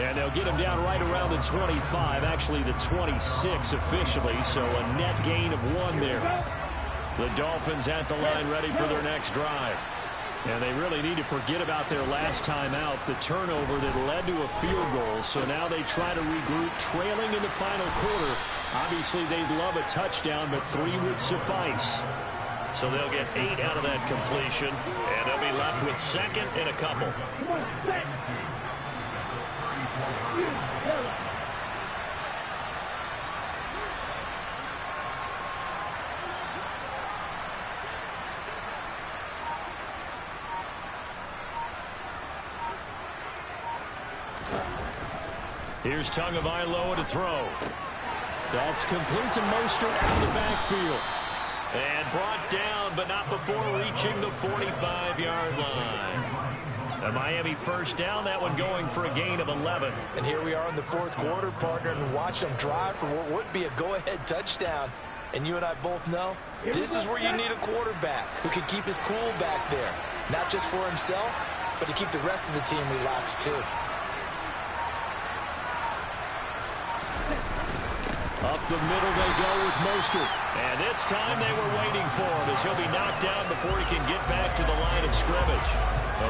And they'll get him down right around the 25, actually the 26 officially, so a net gain of 1 there. The Dolphins at the line ready for their next drive. And they really need to forget about their last time out, the turnover that led to a field goal. So now they try to regroup, trailing in the final quarter. Obviously, they'd love a touchdown, but 3 would suffice. So they'll get 8 out of that completion, and they'll be left with second and a couple. Here's Tagovailoa to throw. That's complete to Mostert out of the backfield. And brought down, but not before reaching the 45-yard line. A Miami first down, that one going for a gain of 11. And here we are in the fourth quarter, partner, and watch them drive for what would be a go-ahead touchdown. And you and I both know this is where you need a quarterback who can keep his cool back there. Not just for himself, but to keep the rest of the team relaxed too. Up the middle they go with Mostert. And this time they were waiting for him as he'll be knocked down before he can get back to the line of scrimmage.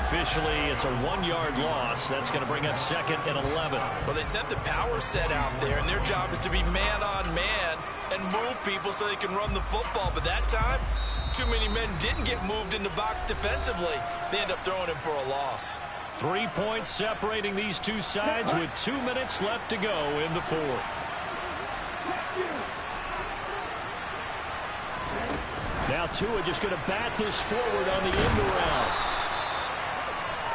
Officially, it's a 1-yard loss. That's going to bring up second and 11. Well, they sent the power set out there, and their job is to be man-on-man and move people so they can run the football. But that time, too many men didn't get moved in the box defensively. They end up throwing him for a loss. 3 points separating these two sides with 2 minutes left to go in the fourth. Now Tua just going to bat this forward on the end around.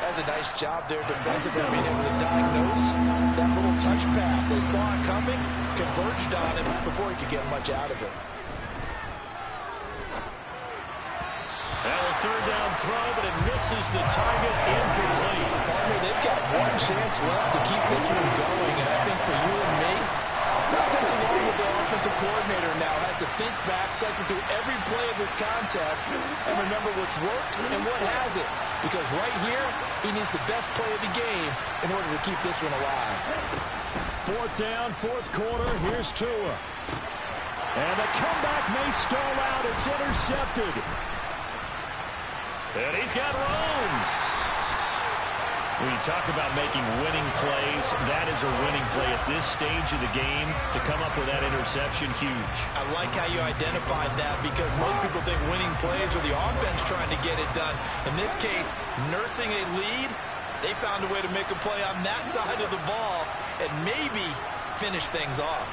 That's a nice job there defensively, being able to diagnose that little touch pass. They saw it coming, converged on it before he could get much out of it. Now a third down throw, but it misses the target, incomplete. Partner, they've got one chance left to keep this one going, and I think for you and me, let's think along with the offensive coordinator now. Has to think back, cycle through every play of this contest, and remember what's worked and what hasn't. Because right here, he needs the best play of the game in order to keep this one alive. Fourth down, fourth quarter. Here's Tua. And the comeback may stall out. It's intercepted. And he's got room. When you talk about making winning plays, that is a winning play at this stage of the game. To come up with that interception, huge. I like how you identified that, because most people think winning plays are the offense trying to get it done. In this case, nursing a lead, they found a way to make a play on that side of the ball and maybe finish things off.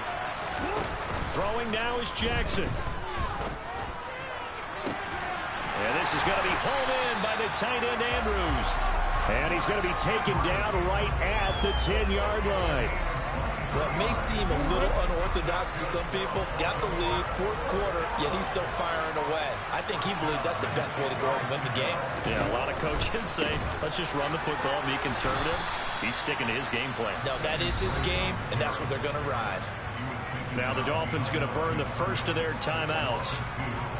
Throwing now is Jackson. And this is going to be hauled in by the tight end Andrews. And he's going to be taken down right at the 10-yard line. Well, it may seem a little unorthodox to some people. Got the lead, fourth quarter, yet he's still firing away. I think he believes that's the best way to go and win the game. Yeah, a lot of coaches say, let's just run the football, be conservative. He's sticking to his game plan. No, that is his game, and that's what they're going to ride. Now the Dolphins going to burn the first of their timeouts,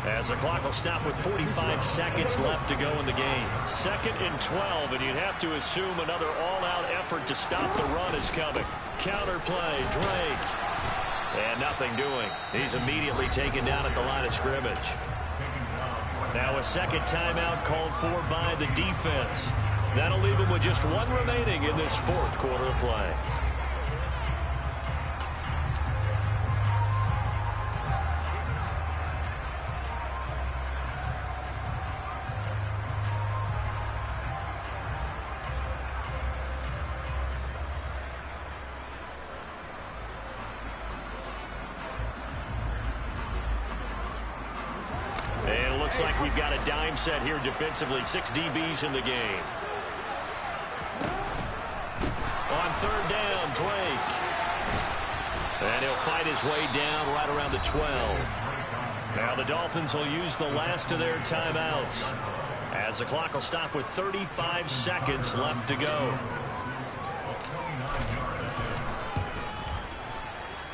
as the clock will stop with 45 seconds left to go in the game. 2nd and 12, and you'd have to assume another all-out effort to stop the run is coming. Counterplay, Drake. And nothing doing. He's immediately taken down at the line of scrimmage. Now a second timeout called for by the defense. That'll leave him with just 1 remaining in this fourth quarter of play. Looks like we've got a dime set here defensively. 6 DBs in the game. On third down, Drake. And he'll fight his way down right around the 12. Now the Dolphins will use the last of their timeouts, as the clock will stop with 35 seconds left to go.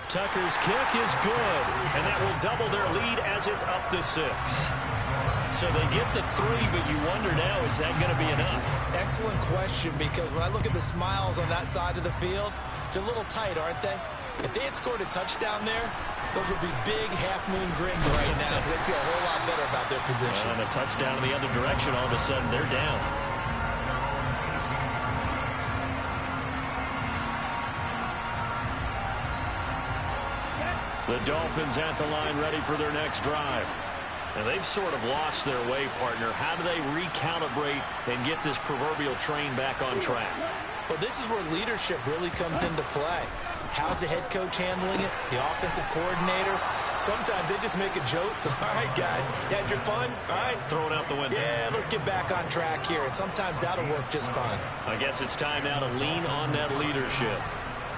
Tucker's kick is good, and that will double their lead as it's up to 6. So they get the 3, but you wonder now, is that going to be enough? Excellent question, because when I look at the smiles on that side of the field, they're a little tight, aren't they? If they had scored a touchdown there, those would be big half-moon grins right now, because they feel a whole lot better about their position. And a touchdown in the other direction, all of a sudden they're down. The Dolphins at the line, ready for their next drive. And they've sort of lost their way, partner. How do they recalibrate and get this proverbial train back on track? Well, this is where leadership really comes into play. How's the head coach handling it? The offensive coordinator? Sometimes they just make a joke. All right, guys, you had your fun? All right. Throw it out the window. Yeah, let's get back on track here. And sometimes that'll work just fine. I guess it's time now to lean on that leadership.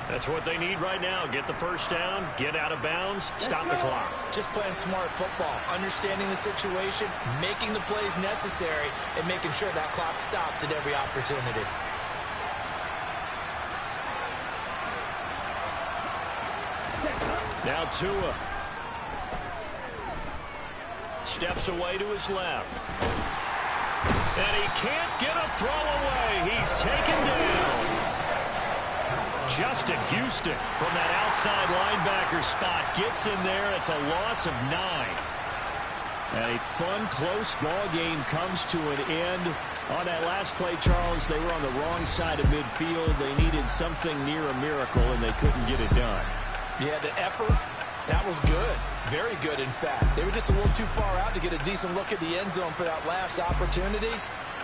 That's what they need right now. Get the first down, get out of bounds, stop the clock. Just playing smart football, understanding the situation, making the plays necessary, and making sure that clock stops at every opportunity. Now Tua steps away to his left. And he can't get a throw away. He's taken down. Justin Houston from that outside linebacker spot gets in there. It's a loss of 9. And a fun, close ball game comes to an end. On that last play, Charles, they were on the wrong side of midfield. They needed something near a miracle, and they couldn't get it done. Yeah, the effort, that was good. Very good, in fact. They were just a little too far out to get a decent look at the end zone for that last opportunity.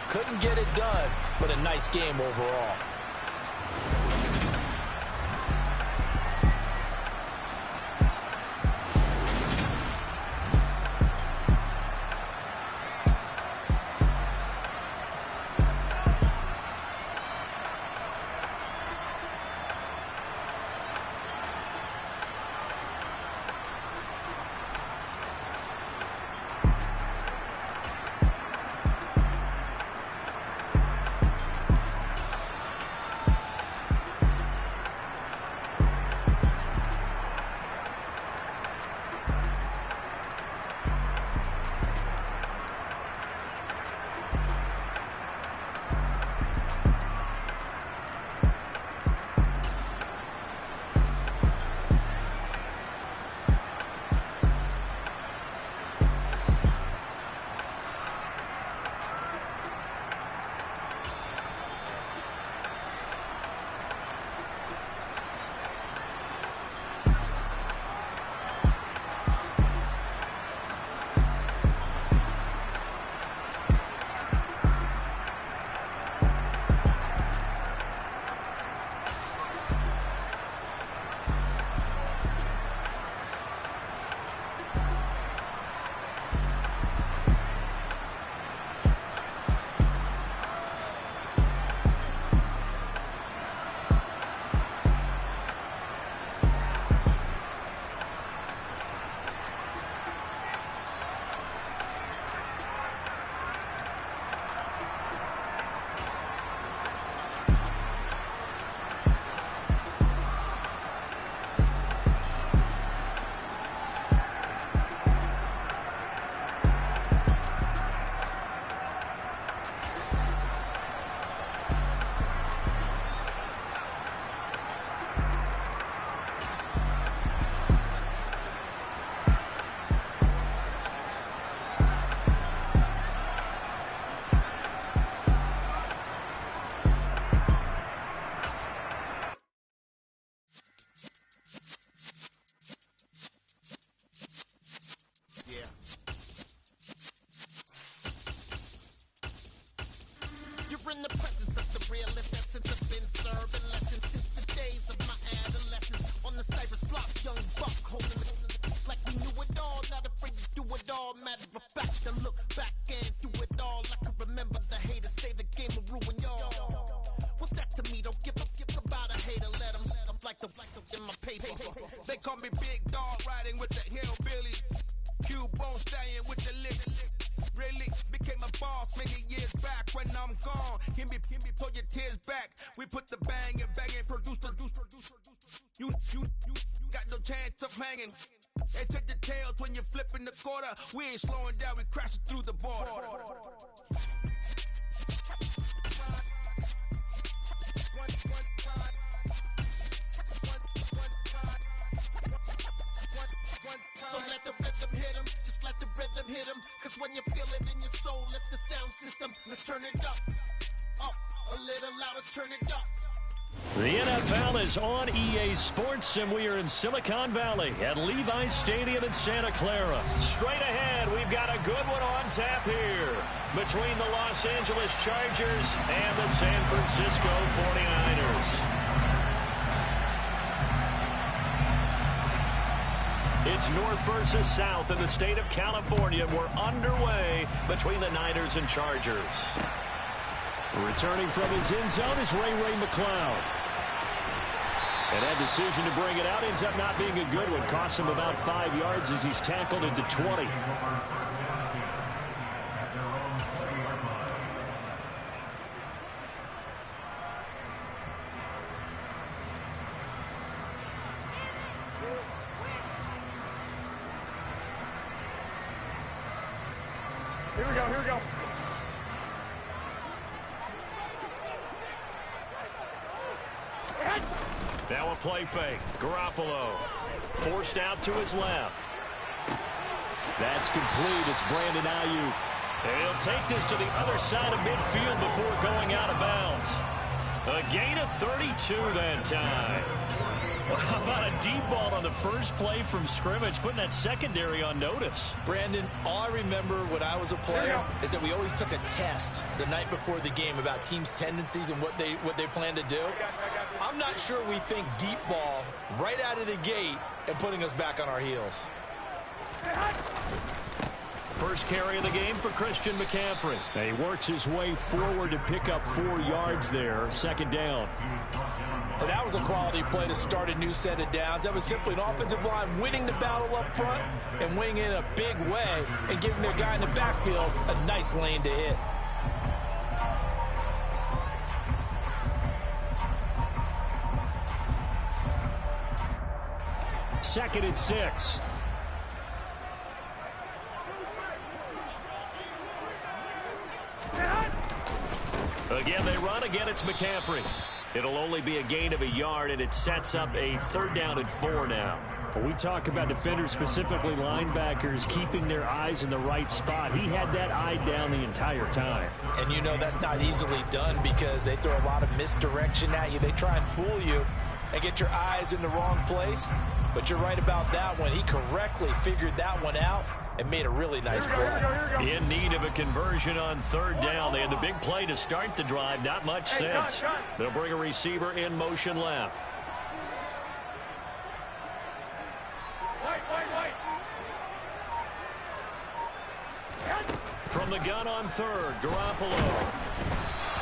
Couldn't get it done, but a nice game overall. You're in the presence of the realest essence of been serving lessons since the days of my adolescence. On the Cypress block, young buck holding it like we knew it all, not afraid to do it all. Matter of fact, to look back and do it all. I can remember the haters say the game will ruin y'all. What's that to me? Don't give a about like the in my paper. They call me Big Dog, riding with the hillbilly. Cubone staying with the lick. Really became a boss many years back. When I'm gone, can be pull your tears back. We put the bang and produce. You got no chance of hanging. They take the tails when you're flipping the quarter. We ain't slowing down, we crashing through the border. So let the rhythm hit him, just let the rhythm hit him. Cause when you feel it in your soul, lift the sound system. Let's turn it up, a little louder, turn it up. The NFL is on EA Sports, and we are in Silicon Valley at Levi's Stadium in Santa Clara. Straight ahead, we've got a good one on tap here between the Los Angeles Chargers and the San Francisco 49ers. It's north versus south in the state of California. We're underway between the Niners and Chargers. Returning from his end zone is Ray McCloud. And that decision to bring it out ends up not being a good one. Costs him about 5 yards as he's tackled into 20. Here we go. Now a play fake. Garoppolo forced out to his left. That's complete. It's Brandon Ayuk. And he'll take this to the other side of midfield before going out of bounds. A gain of 32 that time. Well, how about a deep ball on the first play from scrimmage, putting that secondary on notice? Brandon, all I remember when I was a player is that we always took a test the night before the game about teams' tendencies and what they plan to do. I'm not sure we think deep ball right out of the gate and putting us back on our heels. First carry of the game for Christian McCaffrey. And he works his way forward to pick up 4 yards there. Second down. And that was a quality play to start a new set of downs. That was simply an offensive line winning the battle up front and winning in a big way and giving their guy in the backfield a nice lane to hit. Second and 6. Again, they run. Again, it's McCaffrey. It'll only be a gain of a yard, and it sets up a 3rd down and 4 now. When we talk about defenders, specifically linebackers, keeping their eyes in the right spot, he had that eye down the entire time. And you know that's not easily done because they throw a lot of misdirection at you. They try and fool you and get your eyes in the wrong place. But you're right about that one. He correctly figured that one out and made a really nice play. In need of a conversion on 3rd down. They had the big play to start the drive. Not much sense. They'll bring a receiver in motion left. From the gun on 3rd, Garoppolo.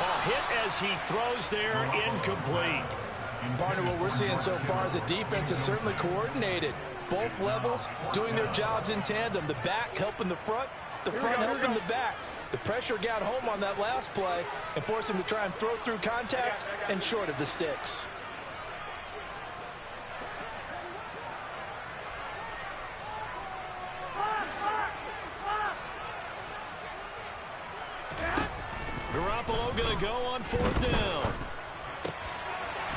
A hit as he throws there, incomplete. Partner, what we're seeing so far is the defense is certainly coordinated. Both levels doing their jobs in tandem. The back helping the front helping the back. The pressure got home on that last play and forced him to try and throw through contact and short of the sticks. Garoppolo going to go on 4th down.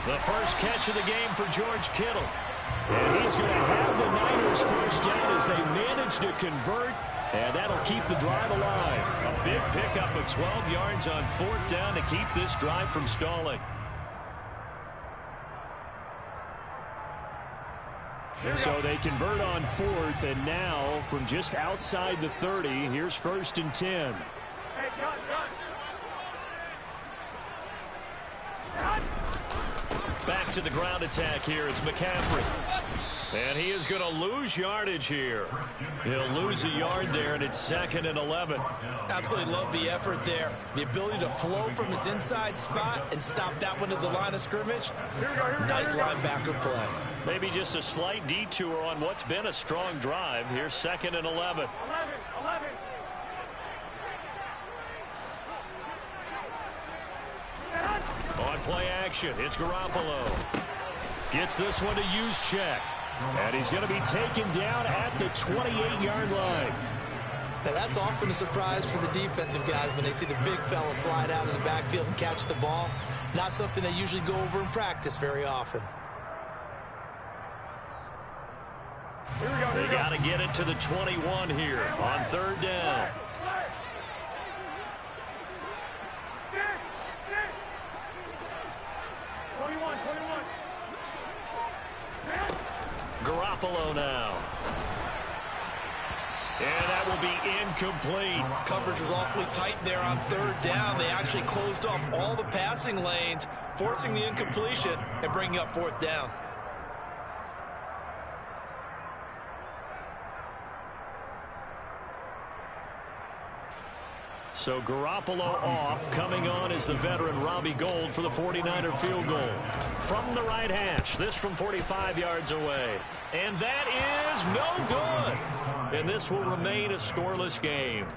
The first catch of the game for George Kittle. And he's going to have the Niners first down as they manage to convert, and that'll keep the drive alive. A big pickup of 12 yards on 4th down to keep this drive from stalling. So they convert on 4th, and now from just outside the 30, here's 1st and 10. Back to the ground attack here. It's McCaffrey. And he is going to lose yardage here. He'll lose a yard there, and it's 2nd and 11. Absolutely love the effort there. The ability to flow from his inside spot and stop that one at the line of scrimmage. Nice linebacker play. Maybe just a slight detour on what's been a strong drive. Here's 2nd and 11. On play action, it's Garoppolo. Gets this one to use check. And he's going to be taken down at the 28-yard line. Now that's often a surprise for the defensive guys when they see the big fella slide out of the backfield and catch the ball. Not something they usually go over in practice very often. They got to get it to the 21 here on 3rd down. Garoppolo now. And that will be incomplete. Coverage was awfully tight there on 3rd down. They actually closed off all the passing lanes, forcing the incompletion and bringing up 4th down. So Garoppolo off. Coming on is the veteran Robbie Gould for the 49er field goal. From the right hash. This from 45 yards away. And that is no good. And this will remain a scoreless game.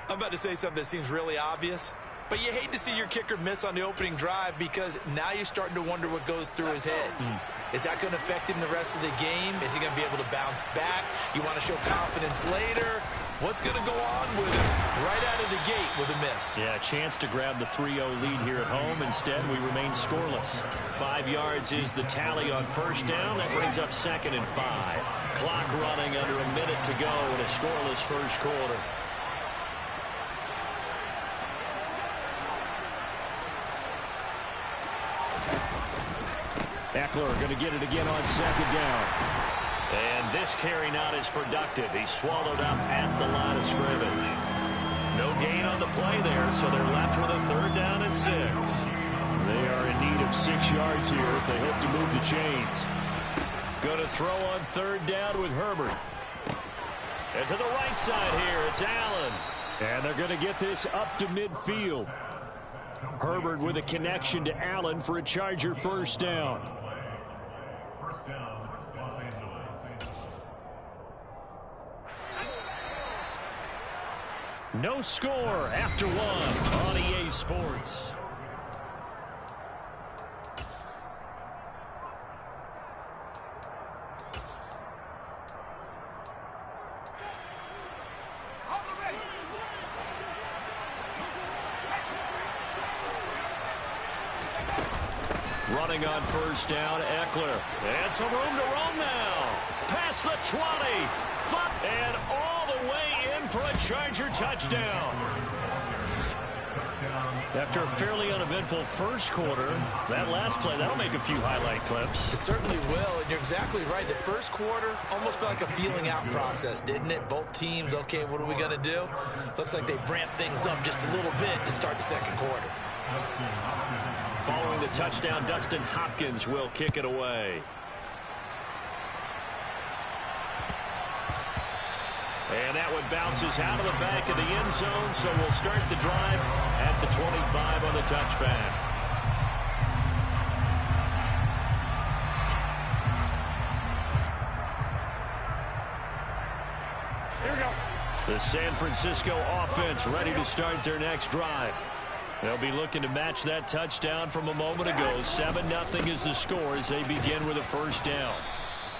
I'm about to say something that seems really obvious, but you hate to see your kicker miss on the opening drive because now you're starting to wonder what goes through his head. Is that going to affect him the rest of the game? Is he going to be able to bounce back? You want to show confidence later? What's going to go on with him right out of the gate with a miss? Yeah, a chance to grab the 3-0 lead here at home. Instead, we remain scoreless. 5 yards is the tally on 1st down. That brings up 2nd and 5. Clock running under a minute to go in a scoreless first quarter. Eckler going to get it again on 2nd down. And this carry not as productive. He's swallowed up at the line of scrimmage. No gain on the play there, so they're left with a 3rd down and 6. They are in need of 6 yards here if they hope to move the chains. Going to throw on 3rd down with Herbert. And to the right side here, it's Allen. And they're going to get this up to midfield. Herbert with a connection to Allen for a Charger 1st down. No score after 1 on EA Sports. Running on 1st down, Eckler. And some room to roam now. Past the 20. And all the way in for a Charger touchdown. After a fairly uneventful first quarter, that last play, that'll make a few highlight clips. It certainly will, and you're exactly right. The first quarter almost felt like a feeling out process, didn't it? Both teams, okay, what are we going to do? Looks like they ramped things up just a little bit to start the 2nd quarter. Following the touchdown, Dustin Hopkins will kick it away. And that one bounces out of the back of the end zone, so we'll start the drive at the 25 on the touchback. Here we go. The San Francisco offense ready to start their next drive. They'll be looking to match that touchdown from a moment ago. 7-0 is the score as they begin with a 1st down.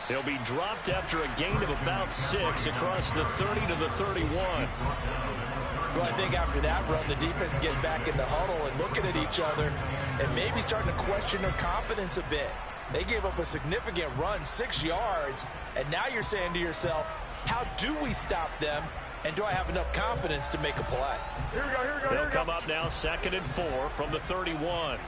They'll be dropped after a gain of about 6 across the 30 to the 31. Well, I think after that run, the defense get back in the huddle and looking at each other and maybe starting to question their confidence a bit. They gave up a significant run, 6 yards, and now you're saying to yourself, how do we stop them, and do I have enough confidence to make a play? Here we go, here we go. They'll come up now 2nd and 4 from the 31.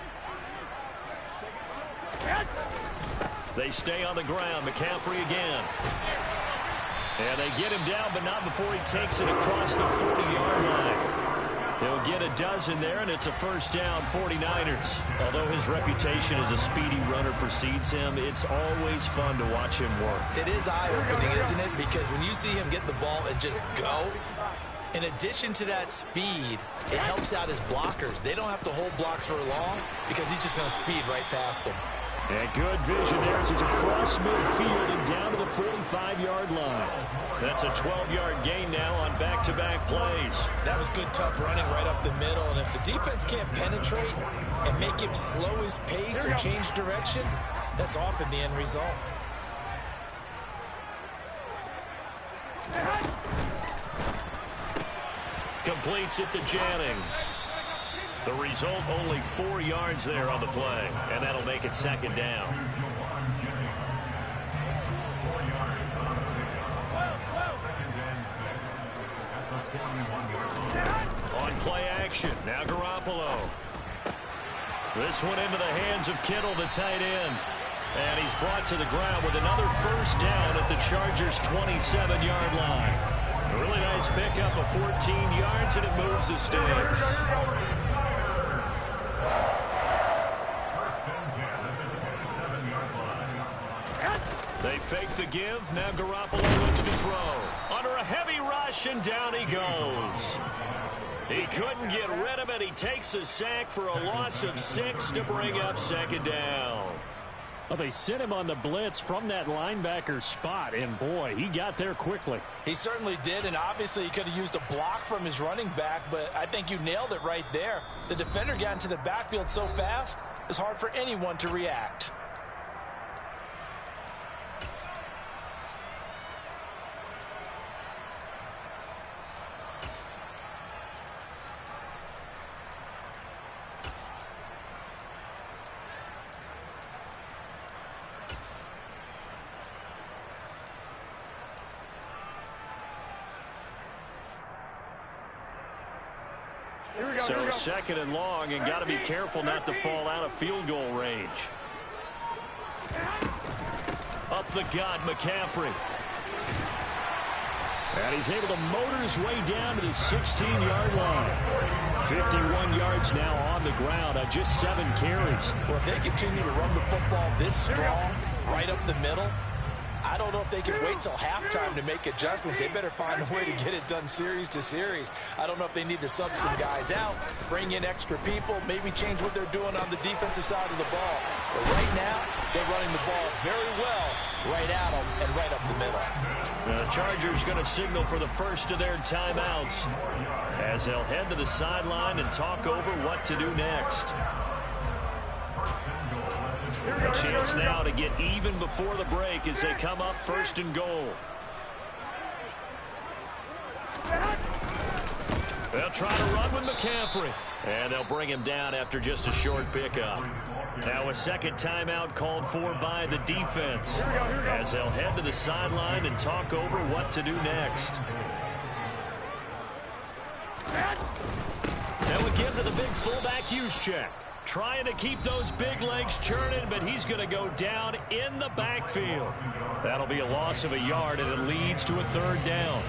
They stay on the ground. McCaffrey again. And they get him down, but not before he takes it across the 40-yard line. He'll get a dozen there, and it's a first down, 49ers. Although his reputation as a speedy runner precedes him, it's always fun to watch him work. It is eye-opening, isn't it? Because when you see him get the ball and just go, in addition to that speed, it helps out his blockers. They don't have to hold blocks for long because he's just going to speed right past them. And good vision there as he's across midfield and down to the 45-yard line. That's a 12-yard gain now on back-to-back plays. That was good, tough running right up the middle. And if the defense can't penetrate and make him slow his pace or change direction, that's often the end result. Completes it to Jennings. The result, only 4 yards there on the play, and that'll make it second down. On play action, now Garoppolo. This one into the hands of Kittle, the tight end. And he's brought to the ground with another first down at the Chargers' 27-yard line. A really nice pickup of 14 yards, and it moves the sticks. They fake the give. Now Garoppolo looks to throw. Under a heavy rush, and down he goes. He couldn't get rid of it. He takes a sack for a loss of 6 to bring up second down. Well, they sent him on the blitz from that linebacker spot, and boy, he got there quickly. He certainly did, and obviously he could have used a block from his running back, but I think you nailed it right there. The defender got into the backfield so fast, it's hard for anyone to react. So second and long, and got to be careful not to fall out of field goal range. Up the gut, McCaffrey. And he's able to motor his way down to the 16-yard line. 51 yards now on the ground on just 7 carries. Well, if they continue to run the football this strong, right up the middle, I don't know if they can wait till halftime to make adjustments. They better find a way to get it done series to series. I don't know if they need to sub some guys out, bring in extra people, maybe change what they're doing on the defensive side of the ball. But right now, they're running the ball very well right at them and right up the middle. The Chargers going to signal for the first of their timeouts as they'll head to the sideline and talk over what to do next. A chance now to get even before the break as they come up first and goal. They'll try to run with McCaffrey. And they'll bring him down after just a short pickup. Now a second timeout called for by the defense as they'll head to the sideline and talk over what to do next. Now we give to the big fullback use check. Trying to keep those big legs churning, but he's going to go down in the backfield. That'll be a loss of a yard, and it leads to a third down.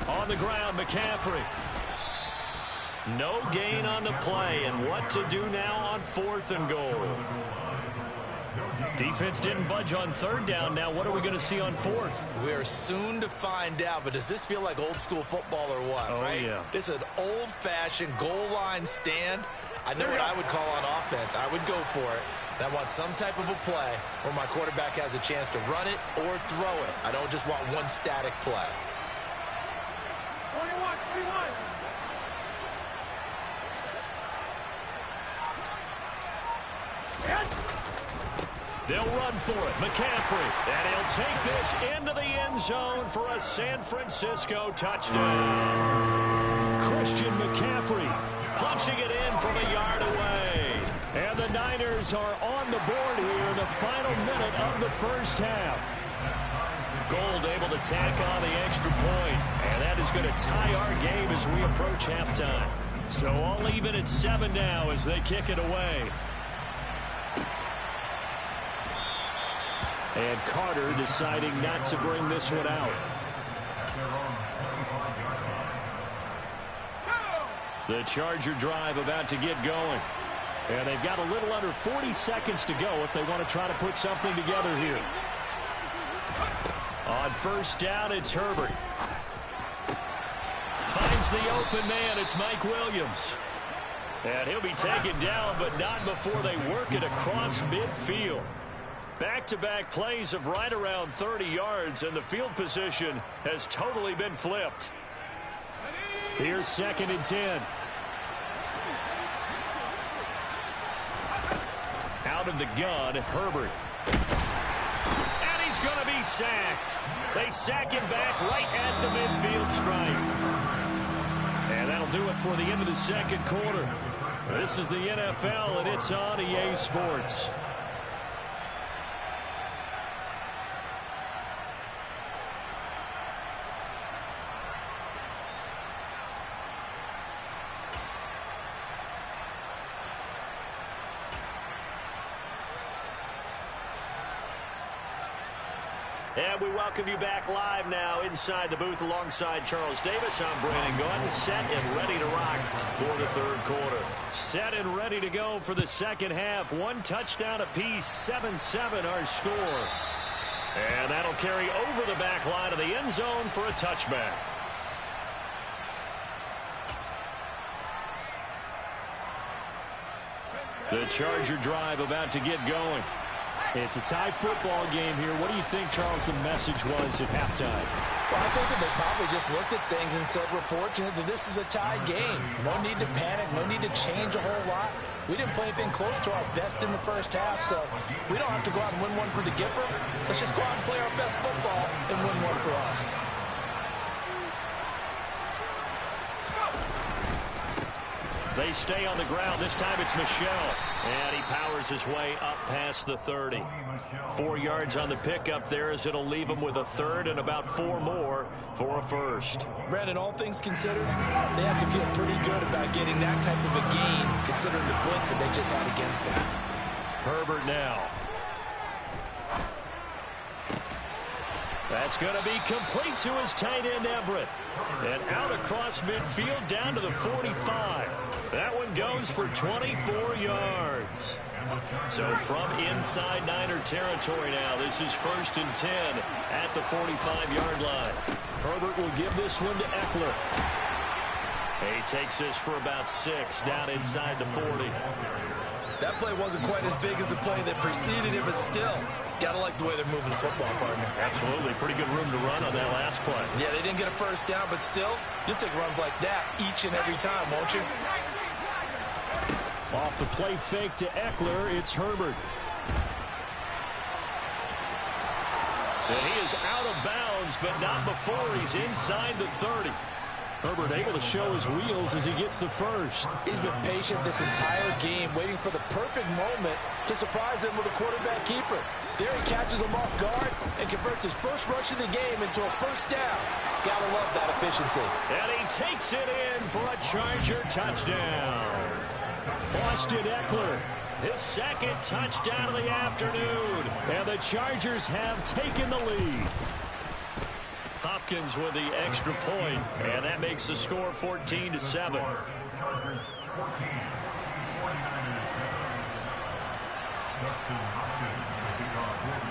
On the ground, McCaffrey. No gain on the play, and what to do now on 4th and goal. Defense didn't budge on 3rd down. Now what are we going to see on 4th? We are soon to find out, but does this feel like old school football or what? Oh, right? Yeah. This is an old-fashioned goal line stand. I know what I would call on offense. I would go for it. And I want some type of a play where my quarterback has a chance to run it or throw it. I don't just want one static play. 21. They'll run for it. McCaffrey. And he'll take this into the end zone for a San Francisco touchdown. Christian McCaffrey punching it in from a yard away. And the Niners are on the board here in the final minute of the first half. Gold able to tack on the extra point. And that is going to tie our game as we approach halftime. So all even at 7 now as they kick it away. And Carter deciding not to bring this one out. The Charger drive about to get going. And they've got a little under 40 seconds to go if they want to try to put something together here. On first down, it's Herbert. Finds the open man. It's Mike Williams. And he'll be taken down, but not before they work it across midfield. Back-to-back plays of right around 30 yards, and the field position has totally been flipped. Here's 2nd and 10. Out of the gun, Herbert. And he's going to be sacked. They sack him back right at the midfield stripe. And that'll do it for the end of the second quarter. This is the NFL, and it's on EA Sports. And we welcome you back live now inside the booth alongside Charles Davis. I'm Brandon Gunn, set and ready to rock for the third quarter. Set and ready to go for the second half. 1 touchdown apiece, 7-7 our score. And that'll carry over the back line of the end zone for a touchback. The Charger drive about to get going. It's a tie football game here. What do you think, Charles, the message was at halftime? Well, I think that they probably just looked at things and said, we're fortunate that this is a tie game. No need to panic. No need to change a whole lot. We didn't play anything close to our best in the first half, so we don't have to go out and win one for the Gipper. Let's just go out and play our best football and win one for us. They stay on the ground. This time it's Michel. And he powers his way up past the 30. 4 yards on the pickup there as it'll leave him with a third and about 4 more for a first. Brandon, all things considered, they have to feel pretty good about getting that type of a gain considering the blitz that they just had against them. Herbert now. That's going to be complete to his tight end, Everett. And out across midfield down to the 45. That one goes for 24 yards. So from inside Niner territory now, this is 1st and 10 at the 45-yard line. Herbert will give this one to Eckler. He takes this for about 6 down inside the 40. That play wasn't quite as big as the play that preceded it, but still, gotta like the way they're moving the football, partner. Absolutely. Pretty good room to run on that last play. Yeah, they didn't get a first down, but still, you'll take runs like that each and every time, won't you? Off the play fake to Eckler, it's Herbert. And he is out of bounds, but not before he's inside the 30. Herbert able to show his wheels as he gets the first. He's been patient this entire game, waiting for the perfect moment to surprise them with a quarterback keeper. There he catches him off guard and converts his first rush of the game into a first down. Gotta love that efficiency. And he takes it in for a Charger touchdown. Austin Eckler, his second touchdown of the afternoon. And the Chargers have taken the lead. Hopkins with the extra point, and that makes the score 14-7.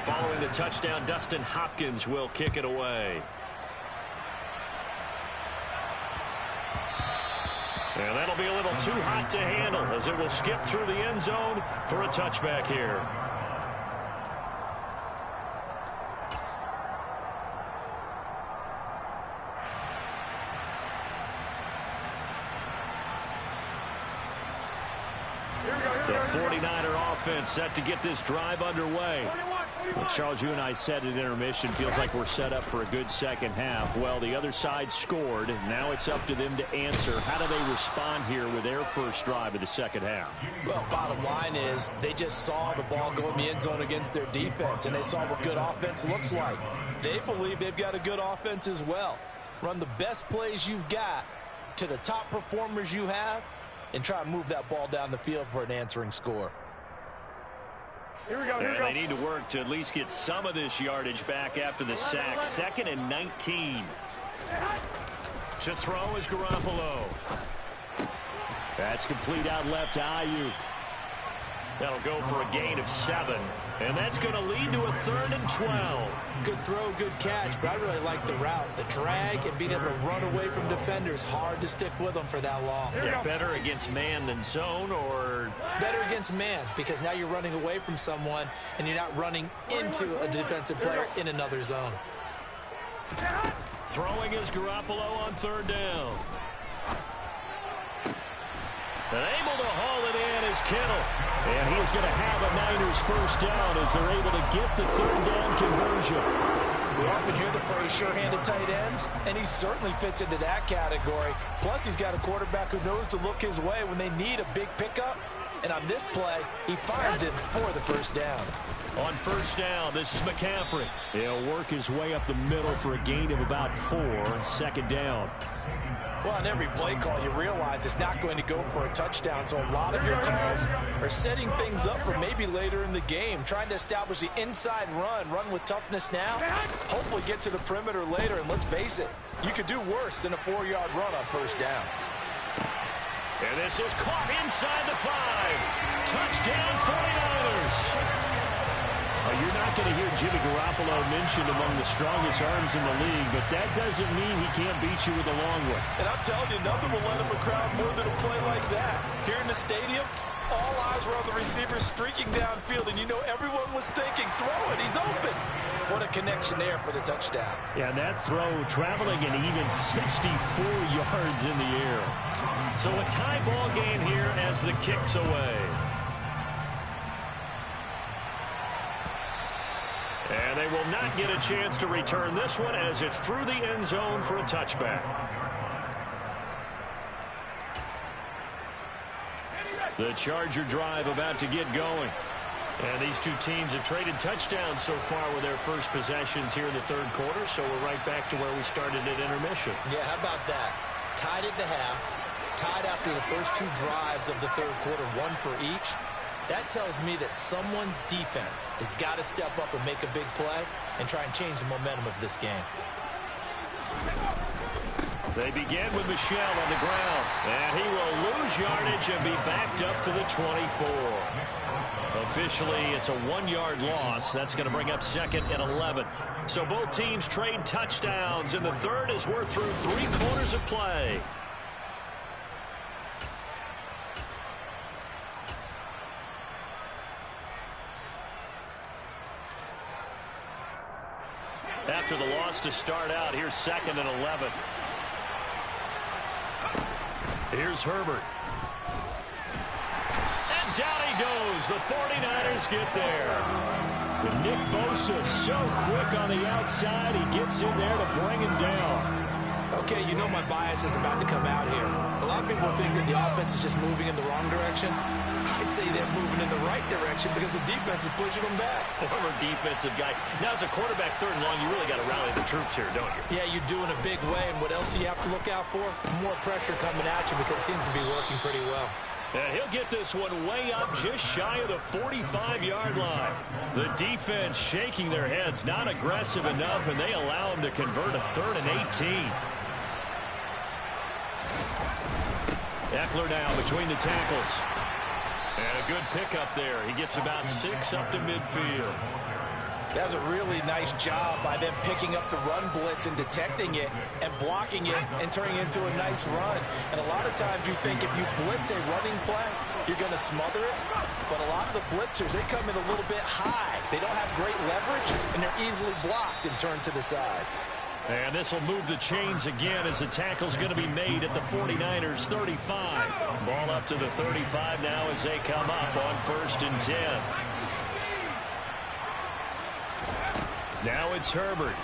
Following the touchdown, Dustin Hopkins will kick it away. And that'll be a little too hot to handle as it will skip through the end zone for a touchback here. The 49er offense set to get this drive underway. Well, Charles, you and I said at intermission, feels like we're set up for a good second half. Well, the other side scored. Now it's up to them to answer. How do they respond here with their first drive of the second half? Well, bottom line is they just saw the ball go in the end zone against their defense, and they saw what good offense looks like. They believe they've got a good offense as well. Run the best plays you've got to the top performers you have, and try and move that ball down the field for an answering score. Here we go, here we And go. they need to work to at least get some of this yardage back after the sack. 2nd and 19. To throw is Garoppolo. That's complete out left to Ayuk. That'll go for a gain of 7. And that's going to lead to a 3rd and 12. Good throw, good catch, but I really like the route. The drag and being able to run away from defenders. Hard to stick with them for that long. Yeah, better against man than zone, or? Better against man, because now you're running away from someone and you're not running into a defensive player in another zone. Throwing is Garoppolo on 3rd down. And able to haul it in is Kittle. And he is going to have a Niners first down as they're able to get the 3rd down conversion. We often hear the phrase sure-handed tight ends, and he certainly fits into that category. Plus, he's got a quarterback who knows to look his way when they need a big pickup. And on this play, he finds it for the first down. On 1st down, this is McCaffrey. He'll work his way up the middle for a gain of about 4. 2nd down. Well, on every play call, you realize it's not going to go for a touchdown, so a lot of your calls are setting things up for maybe later in the game, trying to establish the inside run with toughness now, hopefully get to the perimeter later, and let's face it, you could do worse than a 4-yard run on 1st down. And this is caught inside the 5. Touchdown 49ers. You're not going to hear Jimmy Garoppolo mentioned among the strongest arms in the league, but that doesn't mean he can't beat you with a long one. And I'm telling you, nothing will let him a crowd more than a play like that. Here in the stadium, all eyes were on the receiver streaking downfield, and you know everyone was thinking, throw it, he's open. What a connection there for the touchdown. Yeah, and that throw traveling an even 64 yards in the air. So a tie ball game here as the kick's away. And they will not get a chance to return this one as it's through the end zone for a touchback. The Charger drive about to get going. And these two teams have traded touchdowns so far with their first possessions here in the 3rd quarter, so we're right back to where we started at intermission. Yeah, how about that? Tied at the half, tied after the first 2 drives of the 3rd quarter, 1 for each. That tells me that someone's defense has got to step up and make a big play and try and change the momentum of this game. They begin with Michel on the ground, and he will lose yardage and be backed up to the 24. Officially, it's a 1-yard loss. That's going to bring up 2nd and 11. So both teams trade touchdowns, and the 3rd as we're through 3 quarters of play. After the loss to start out, here's 2nd and 11. Here's Herbert. And down he goes. The 49ers get there. With Nick Bosa so quick on the outside, he gets in there to bring him down. Okay, you know my bias is about to come out here. A lot of people think that the offense is just moving in the wrong direction. I'd say they're moving in the right direction because the defense is pushing them back. Former defensive guy. Now, as a quarterback 3rd and long, you really got to rally the troops here, don't you? Yeah, you do in a big way. And what else do you have to look out for? More pressure coming at you because it seems to be working pretty well. And he'll get this one way up just shy of the 45-yard line. The defense shaking their heads, not aggressive enough, and they allow him to convert a 3rd and 18. Eckler now between the tackles. And a good pickup there. He gets about 6 up to midfield. That's a really nice job by them picking up the run blitz and detecting it and blocking it and turning it into a nice run. And a lot of times you think if you blitz a running play, you're going to smother it. But a lot of the blitzers, they come in a little bit high. They don't have great leverage, and they're easily blocked and turned to the side. And this will move the chains again as the tackle's going to be made at the 49ers 35. Ball up to the 35 now as they come up on 1st and 10. Now it's Herbert.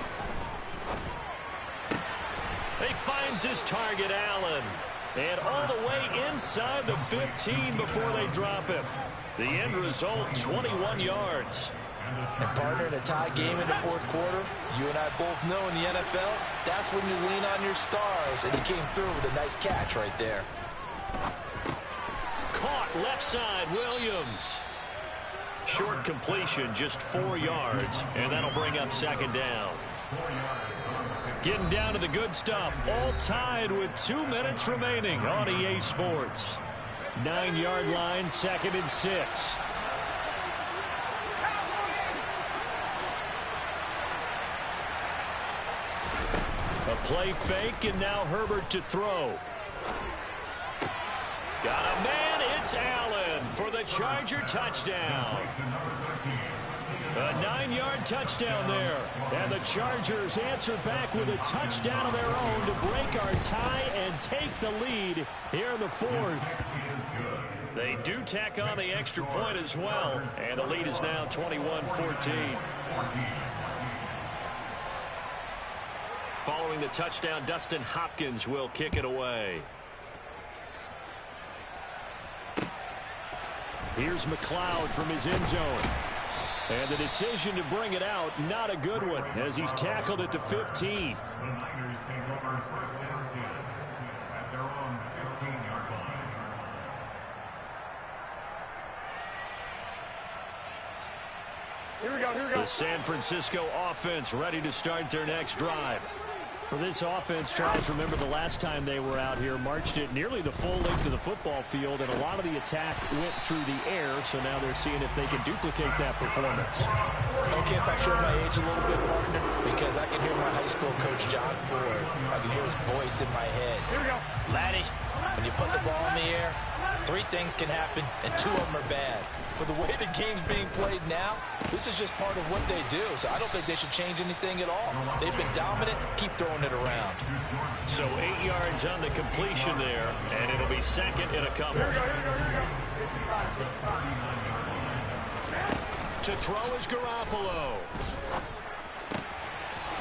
He finds his target, Allen. And all the way inside the 15 before they drop him. The end result, 21 yards. And partner, in a tie game in the 4th quarter, you and I both know in the NFL, that's when you lean on your stars. And he came through with a nice catch right there. Caught left side, Williams. Short completion, just 4 yards, and that'll bring up second down. Getting down to the good stuff, all tied with 2 minutes remaining on EA Sports. 9-yard line, 2nd and 6. A play fake, and now Herbert to throw. Got a man, it's Allen for the Charger touchdown. A 9-yard touchdown there. And the Chargers answer back with a touchdown of their own to break our tie and take the lead here in the 4th. They do tack on the extra point as well. And the lead is now 21-14. Following the touchdown, Dustin Hopkins will kick it away. Here's McLeod from his end zone. And the decision to bring it out, not a good one, as he's tackled at the 15. The Niners take over first and 10 at their own 15-yard line. Here we go, here we go. The San Francisco offense ready to start their next drive. Well, this offense, Charles, remember the last time they were out here, marched it nearly the full length of the football field, and a lot of the attack went through the air, so now they're seeing if they can duplicate that performance. Okay, if I show my age a little bit, partner, because I can hear my high school coach, John Ford. I can hear his voice in my head. Here we go. Laddie, when you put the ball in the air, 3 things can happen, and 2 of them are bad. For the way the game's being played now, this is just part of what they do, so I don't think they should change anything at all. They've been dominant. Keep throwing it around. So 8 yards on the completion there, and it'll be 2nd and a couple. Here we go, here we go, here we go. To throw is Garoppolo.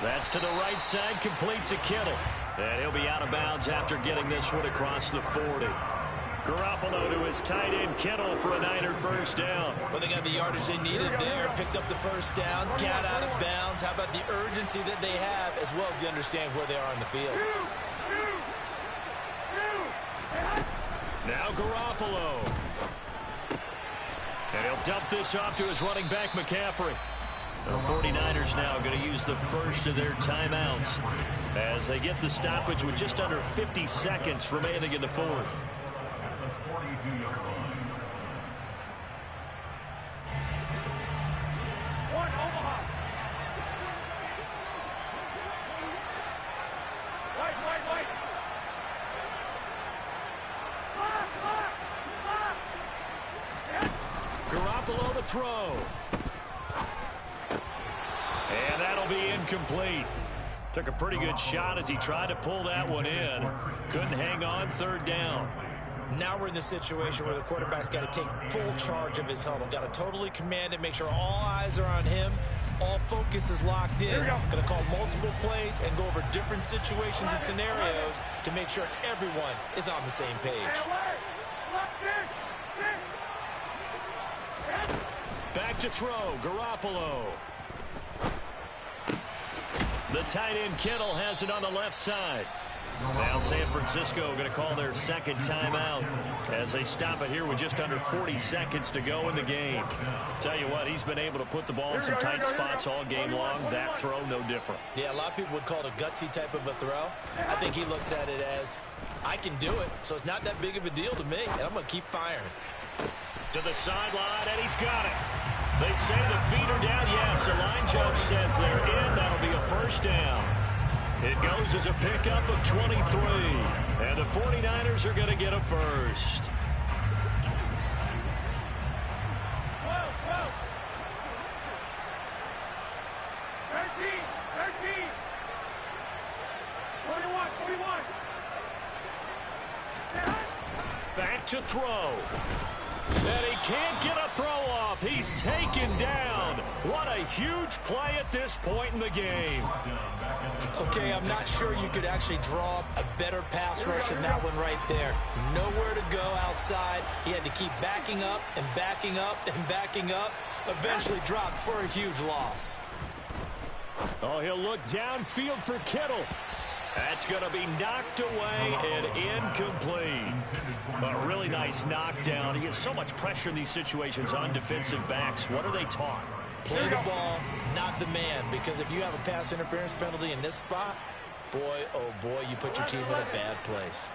That's to the right side, complete to Kittle. And he'll be out of bounds after getting this one across the 40. Garoppolo to his tight end, Kittle, for a Niner first down. Well, they got the yardage they needed there, picked up the first down, got out of bounds. How about the urgency that they have, as well as they understand where they are on the field? Now Garoppolo. And he'll dump this off to his running back, McCaffrey. The 49ers now going to use the first of their timeouts as they get the stoppage with just under 50 seconds remaining in the 4th. At the 42-yard line. One, Omaha. White. Garoppolo to throw. And that'll be incomplete. Took a pretty good shot as he tried to pull that one in. Couldn't hang on, 3rd down. Now we're in the situation where the quarterback's got to take full charge of his huddle. Got to totally command it, make sure all eyes are on him. All focus is locked in. Going to call multiple plays and go over different situations and scenarios to make sure everyone is on the same page. Back to throw, Garoppolo. The tight end Kittle has it on the left side. Now San Francisco going to call their 2nd timeout as they stop it here with just under 40 seconds to go in the game. Tell you what, he's been able to put the ball in some tight spots all game long. That throw, no different. Yeah, a lot of people would call it a gutsy type of a throw. I think he looks at it as, I can do it, so it's not that big of a deal to me, and I'm going to keep firing. To the sideline, and he's got it. They say the feet are down. Yes, the line judge says they're in. That'll be a first down. It goes as a pickup of 23. And the 49ers are going to get a first. Whoa. 13. 21. Back to throw. And he can't get a throw off. He's taken down. What a huge play at this point in the game. Okay, I'm not sure you could actually draw up a better pass rush than that one right there. Nowhere to go outside. He had to keep backing up and backing up and backing up. Eventually dropped for a huge loss. Oh, he'll look downfield for Kittle. That's going to be knocked away and incomplete. A really nice knockdown. He has so much pressure in these situations on defensive backs. What are they taught? Play the ball, not the man. Because if you have a pass interference penalty in this spot, boy, oh boy, you put your team in a bad place.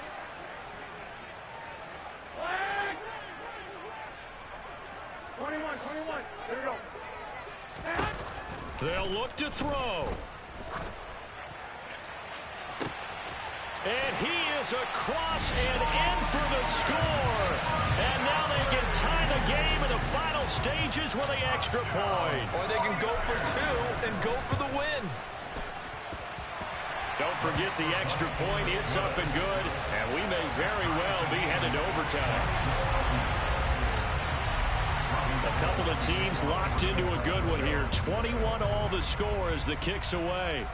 Flag! 21. There we go. They'll look to throw. And he is across and in for the score. And now they can tie the game in the final stages with the extra point. Or they can go for two and go for the win. Don't forget the extra point. It's up and good. And we may very well be headed to overtime. A couple of teams locked into a good one here. 21 all the score as the kick's away.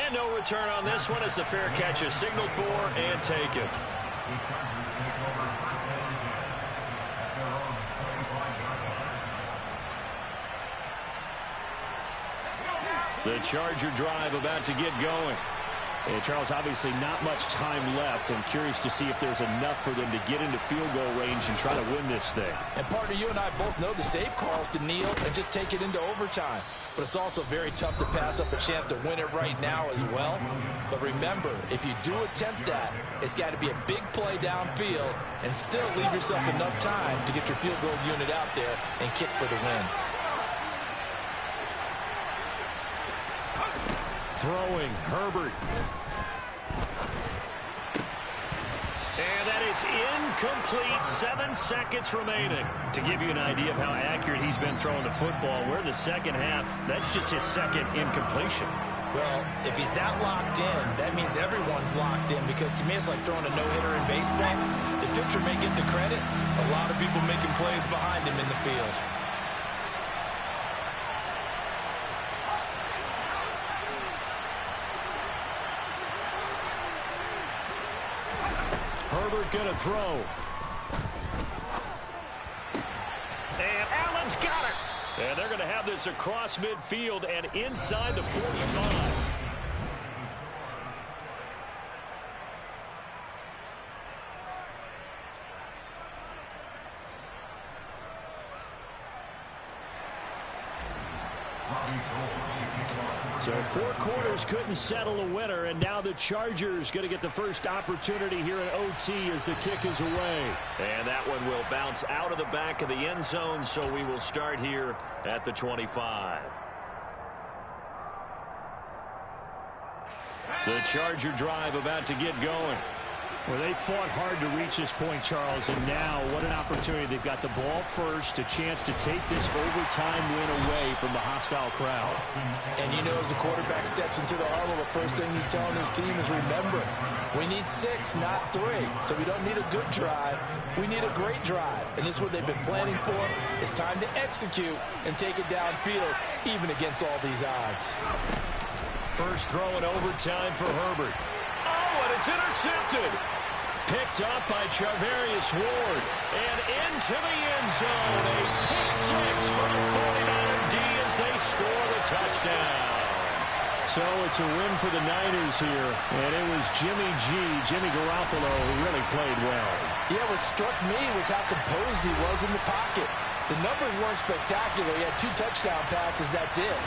And no return on this one as the fair catch is signaled for and taken. The Charger drive about to get going. And Charles, obviously not much time left. I'm curious to see if there's enough for them to get into field goal range and try to win this thing. And partner, you and I both know the save calls to kneel and just take it into overtime. But it's also very tough to pass up a chance to win it right now as well. But remember, if you do attempt that, it's got to be a big play downfield and still leave yourself enough time to get your field goal unit out there and kick for the win. Throwing, Herbert. And that is incomplete. 7 seconds remaining. To give you an idea of how accurate he's been throwing the football, we're in the second half. That's just his second incompletion. Well, if he's that locked in, that means everyone's locked in, because to me it's like throwing a no-hitter in baseball. The pitcher may get the credit. A lot of people making plays behind him in the field. Herbert going to throw. And Allen's got it. And they're going to have this across midfield and inside the 45. So 4 quarters couldn't settle a winner, and now the Chargers going to get the first opportunity here in OT as the kick is away. And that one will bounce out of the back of the end zone, so we will start here at the 25. The Charger drive about to get going. Well, they fought hard to reach this point, Charles, and now what an opportunity. They've got the ball first, a chance to take this overtime win away from the hostile crowd. And you know, as the quarterback steps into the huddle, the first thing he's telling his team is, remember, we need 6, not 3. So we don't need a good drive. We need a great drive. And this is what they've been planning for. It's time to execute and take it downfield, even against all these odds. First throw in overtime for Herbert. Oh, and it's intercepted. Picked up by Charvarius Ward. And into the end zone. A pick 6 for the 49er D as they score the touchdown. So it's a win for the Niners here. And it was Jimmy Garoppolo, who really played well. Yeah, what struck me was how composed he was in the pocket. The numbers weren't spectacular. He had 2 touchdown passes, that's it.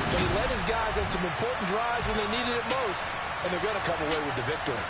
But he led his guys on some important drives when they needed it most, and they're going to come away with the victory.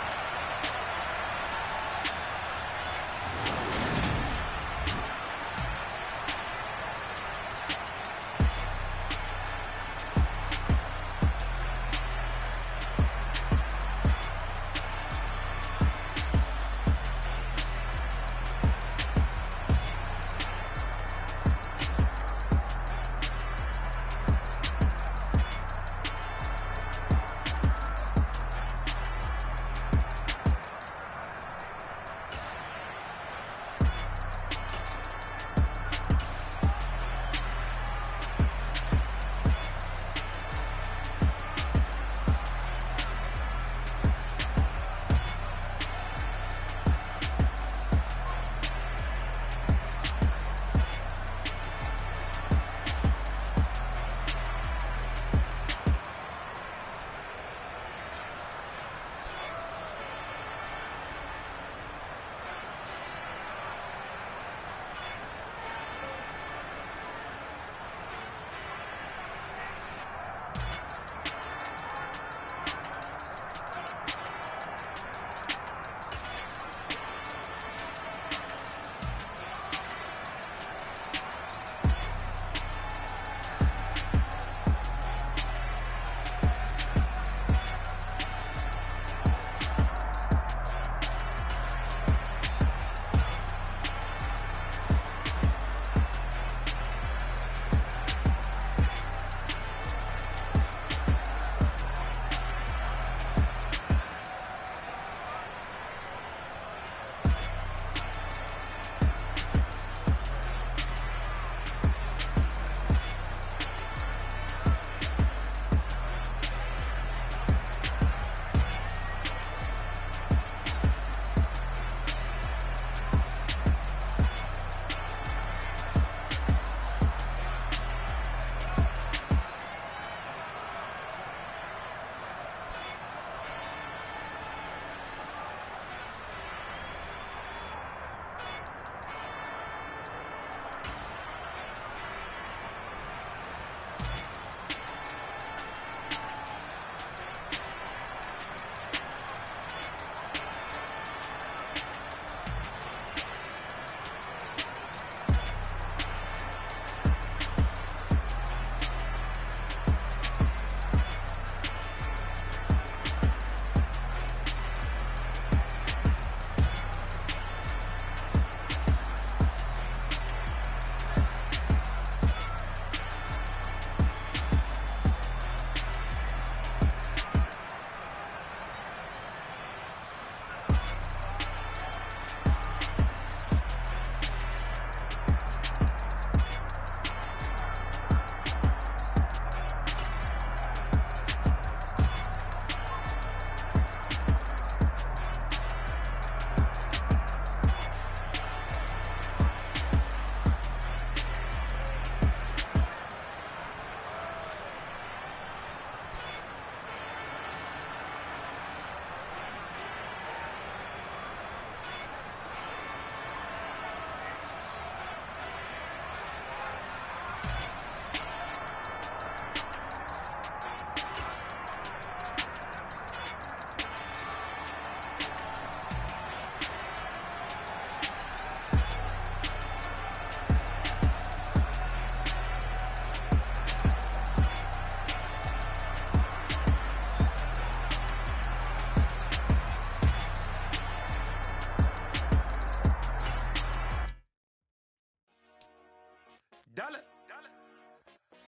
Dale.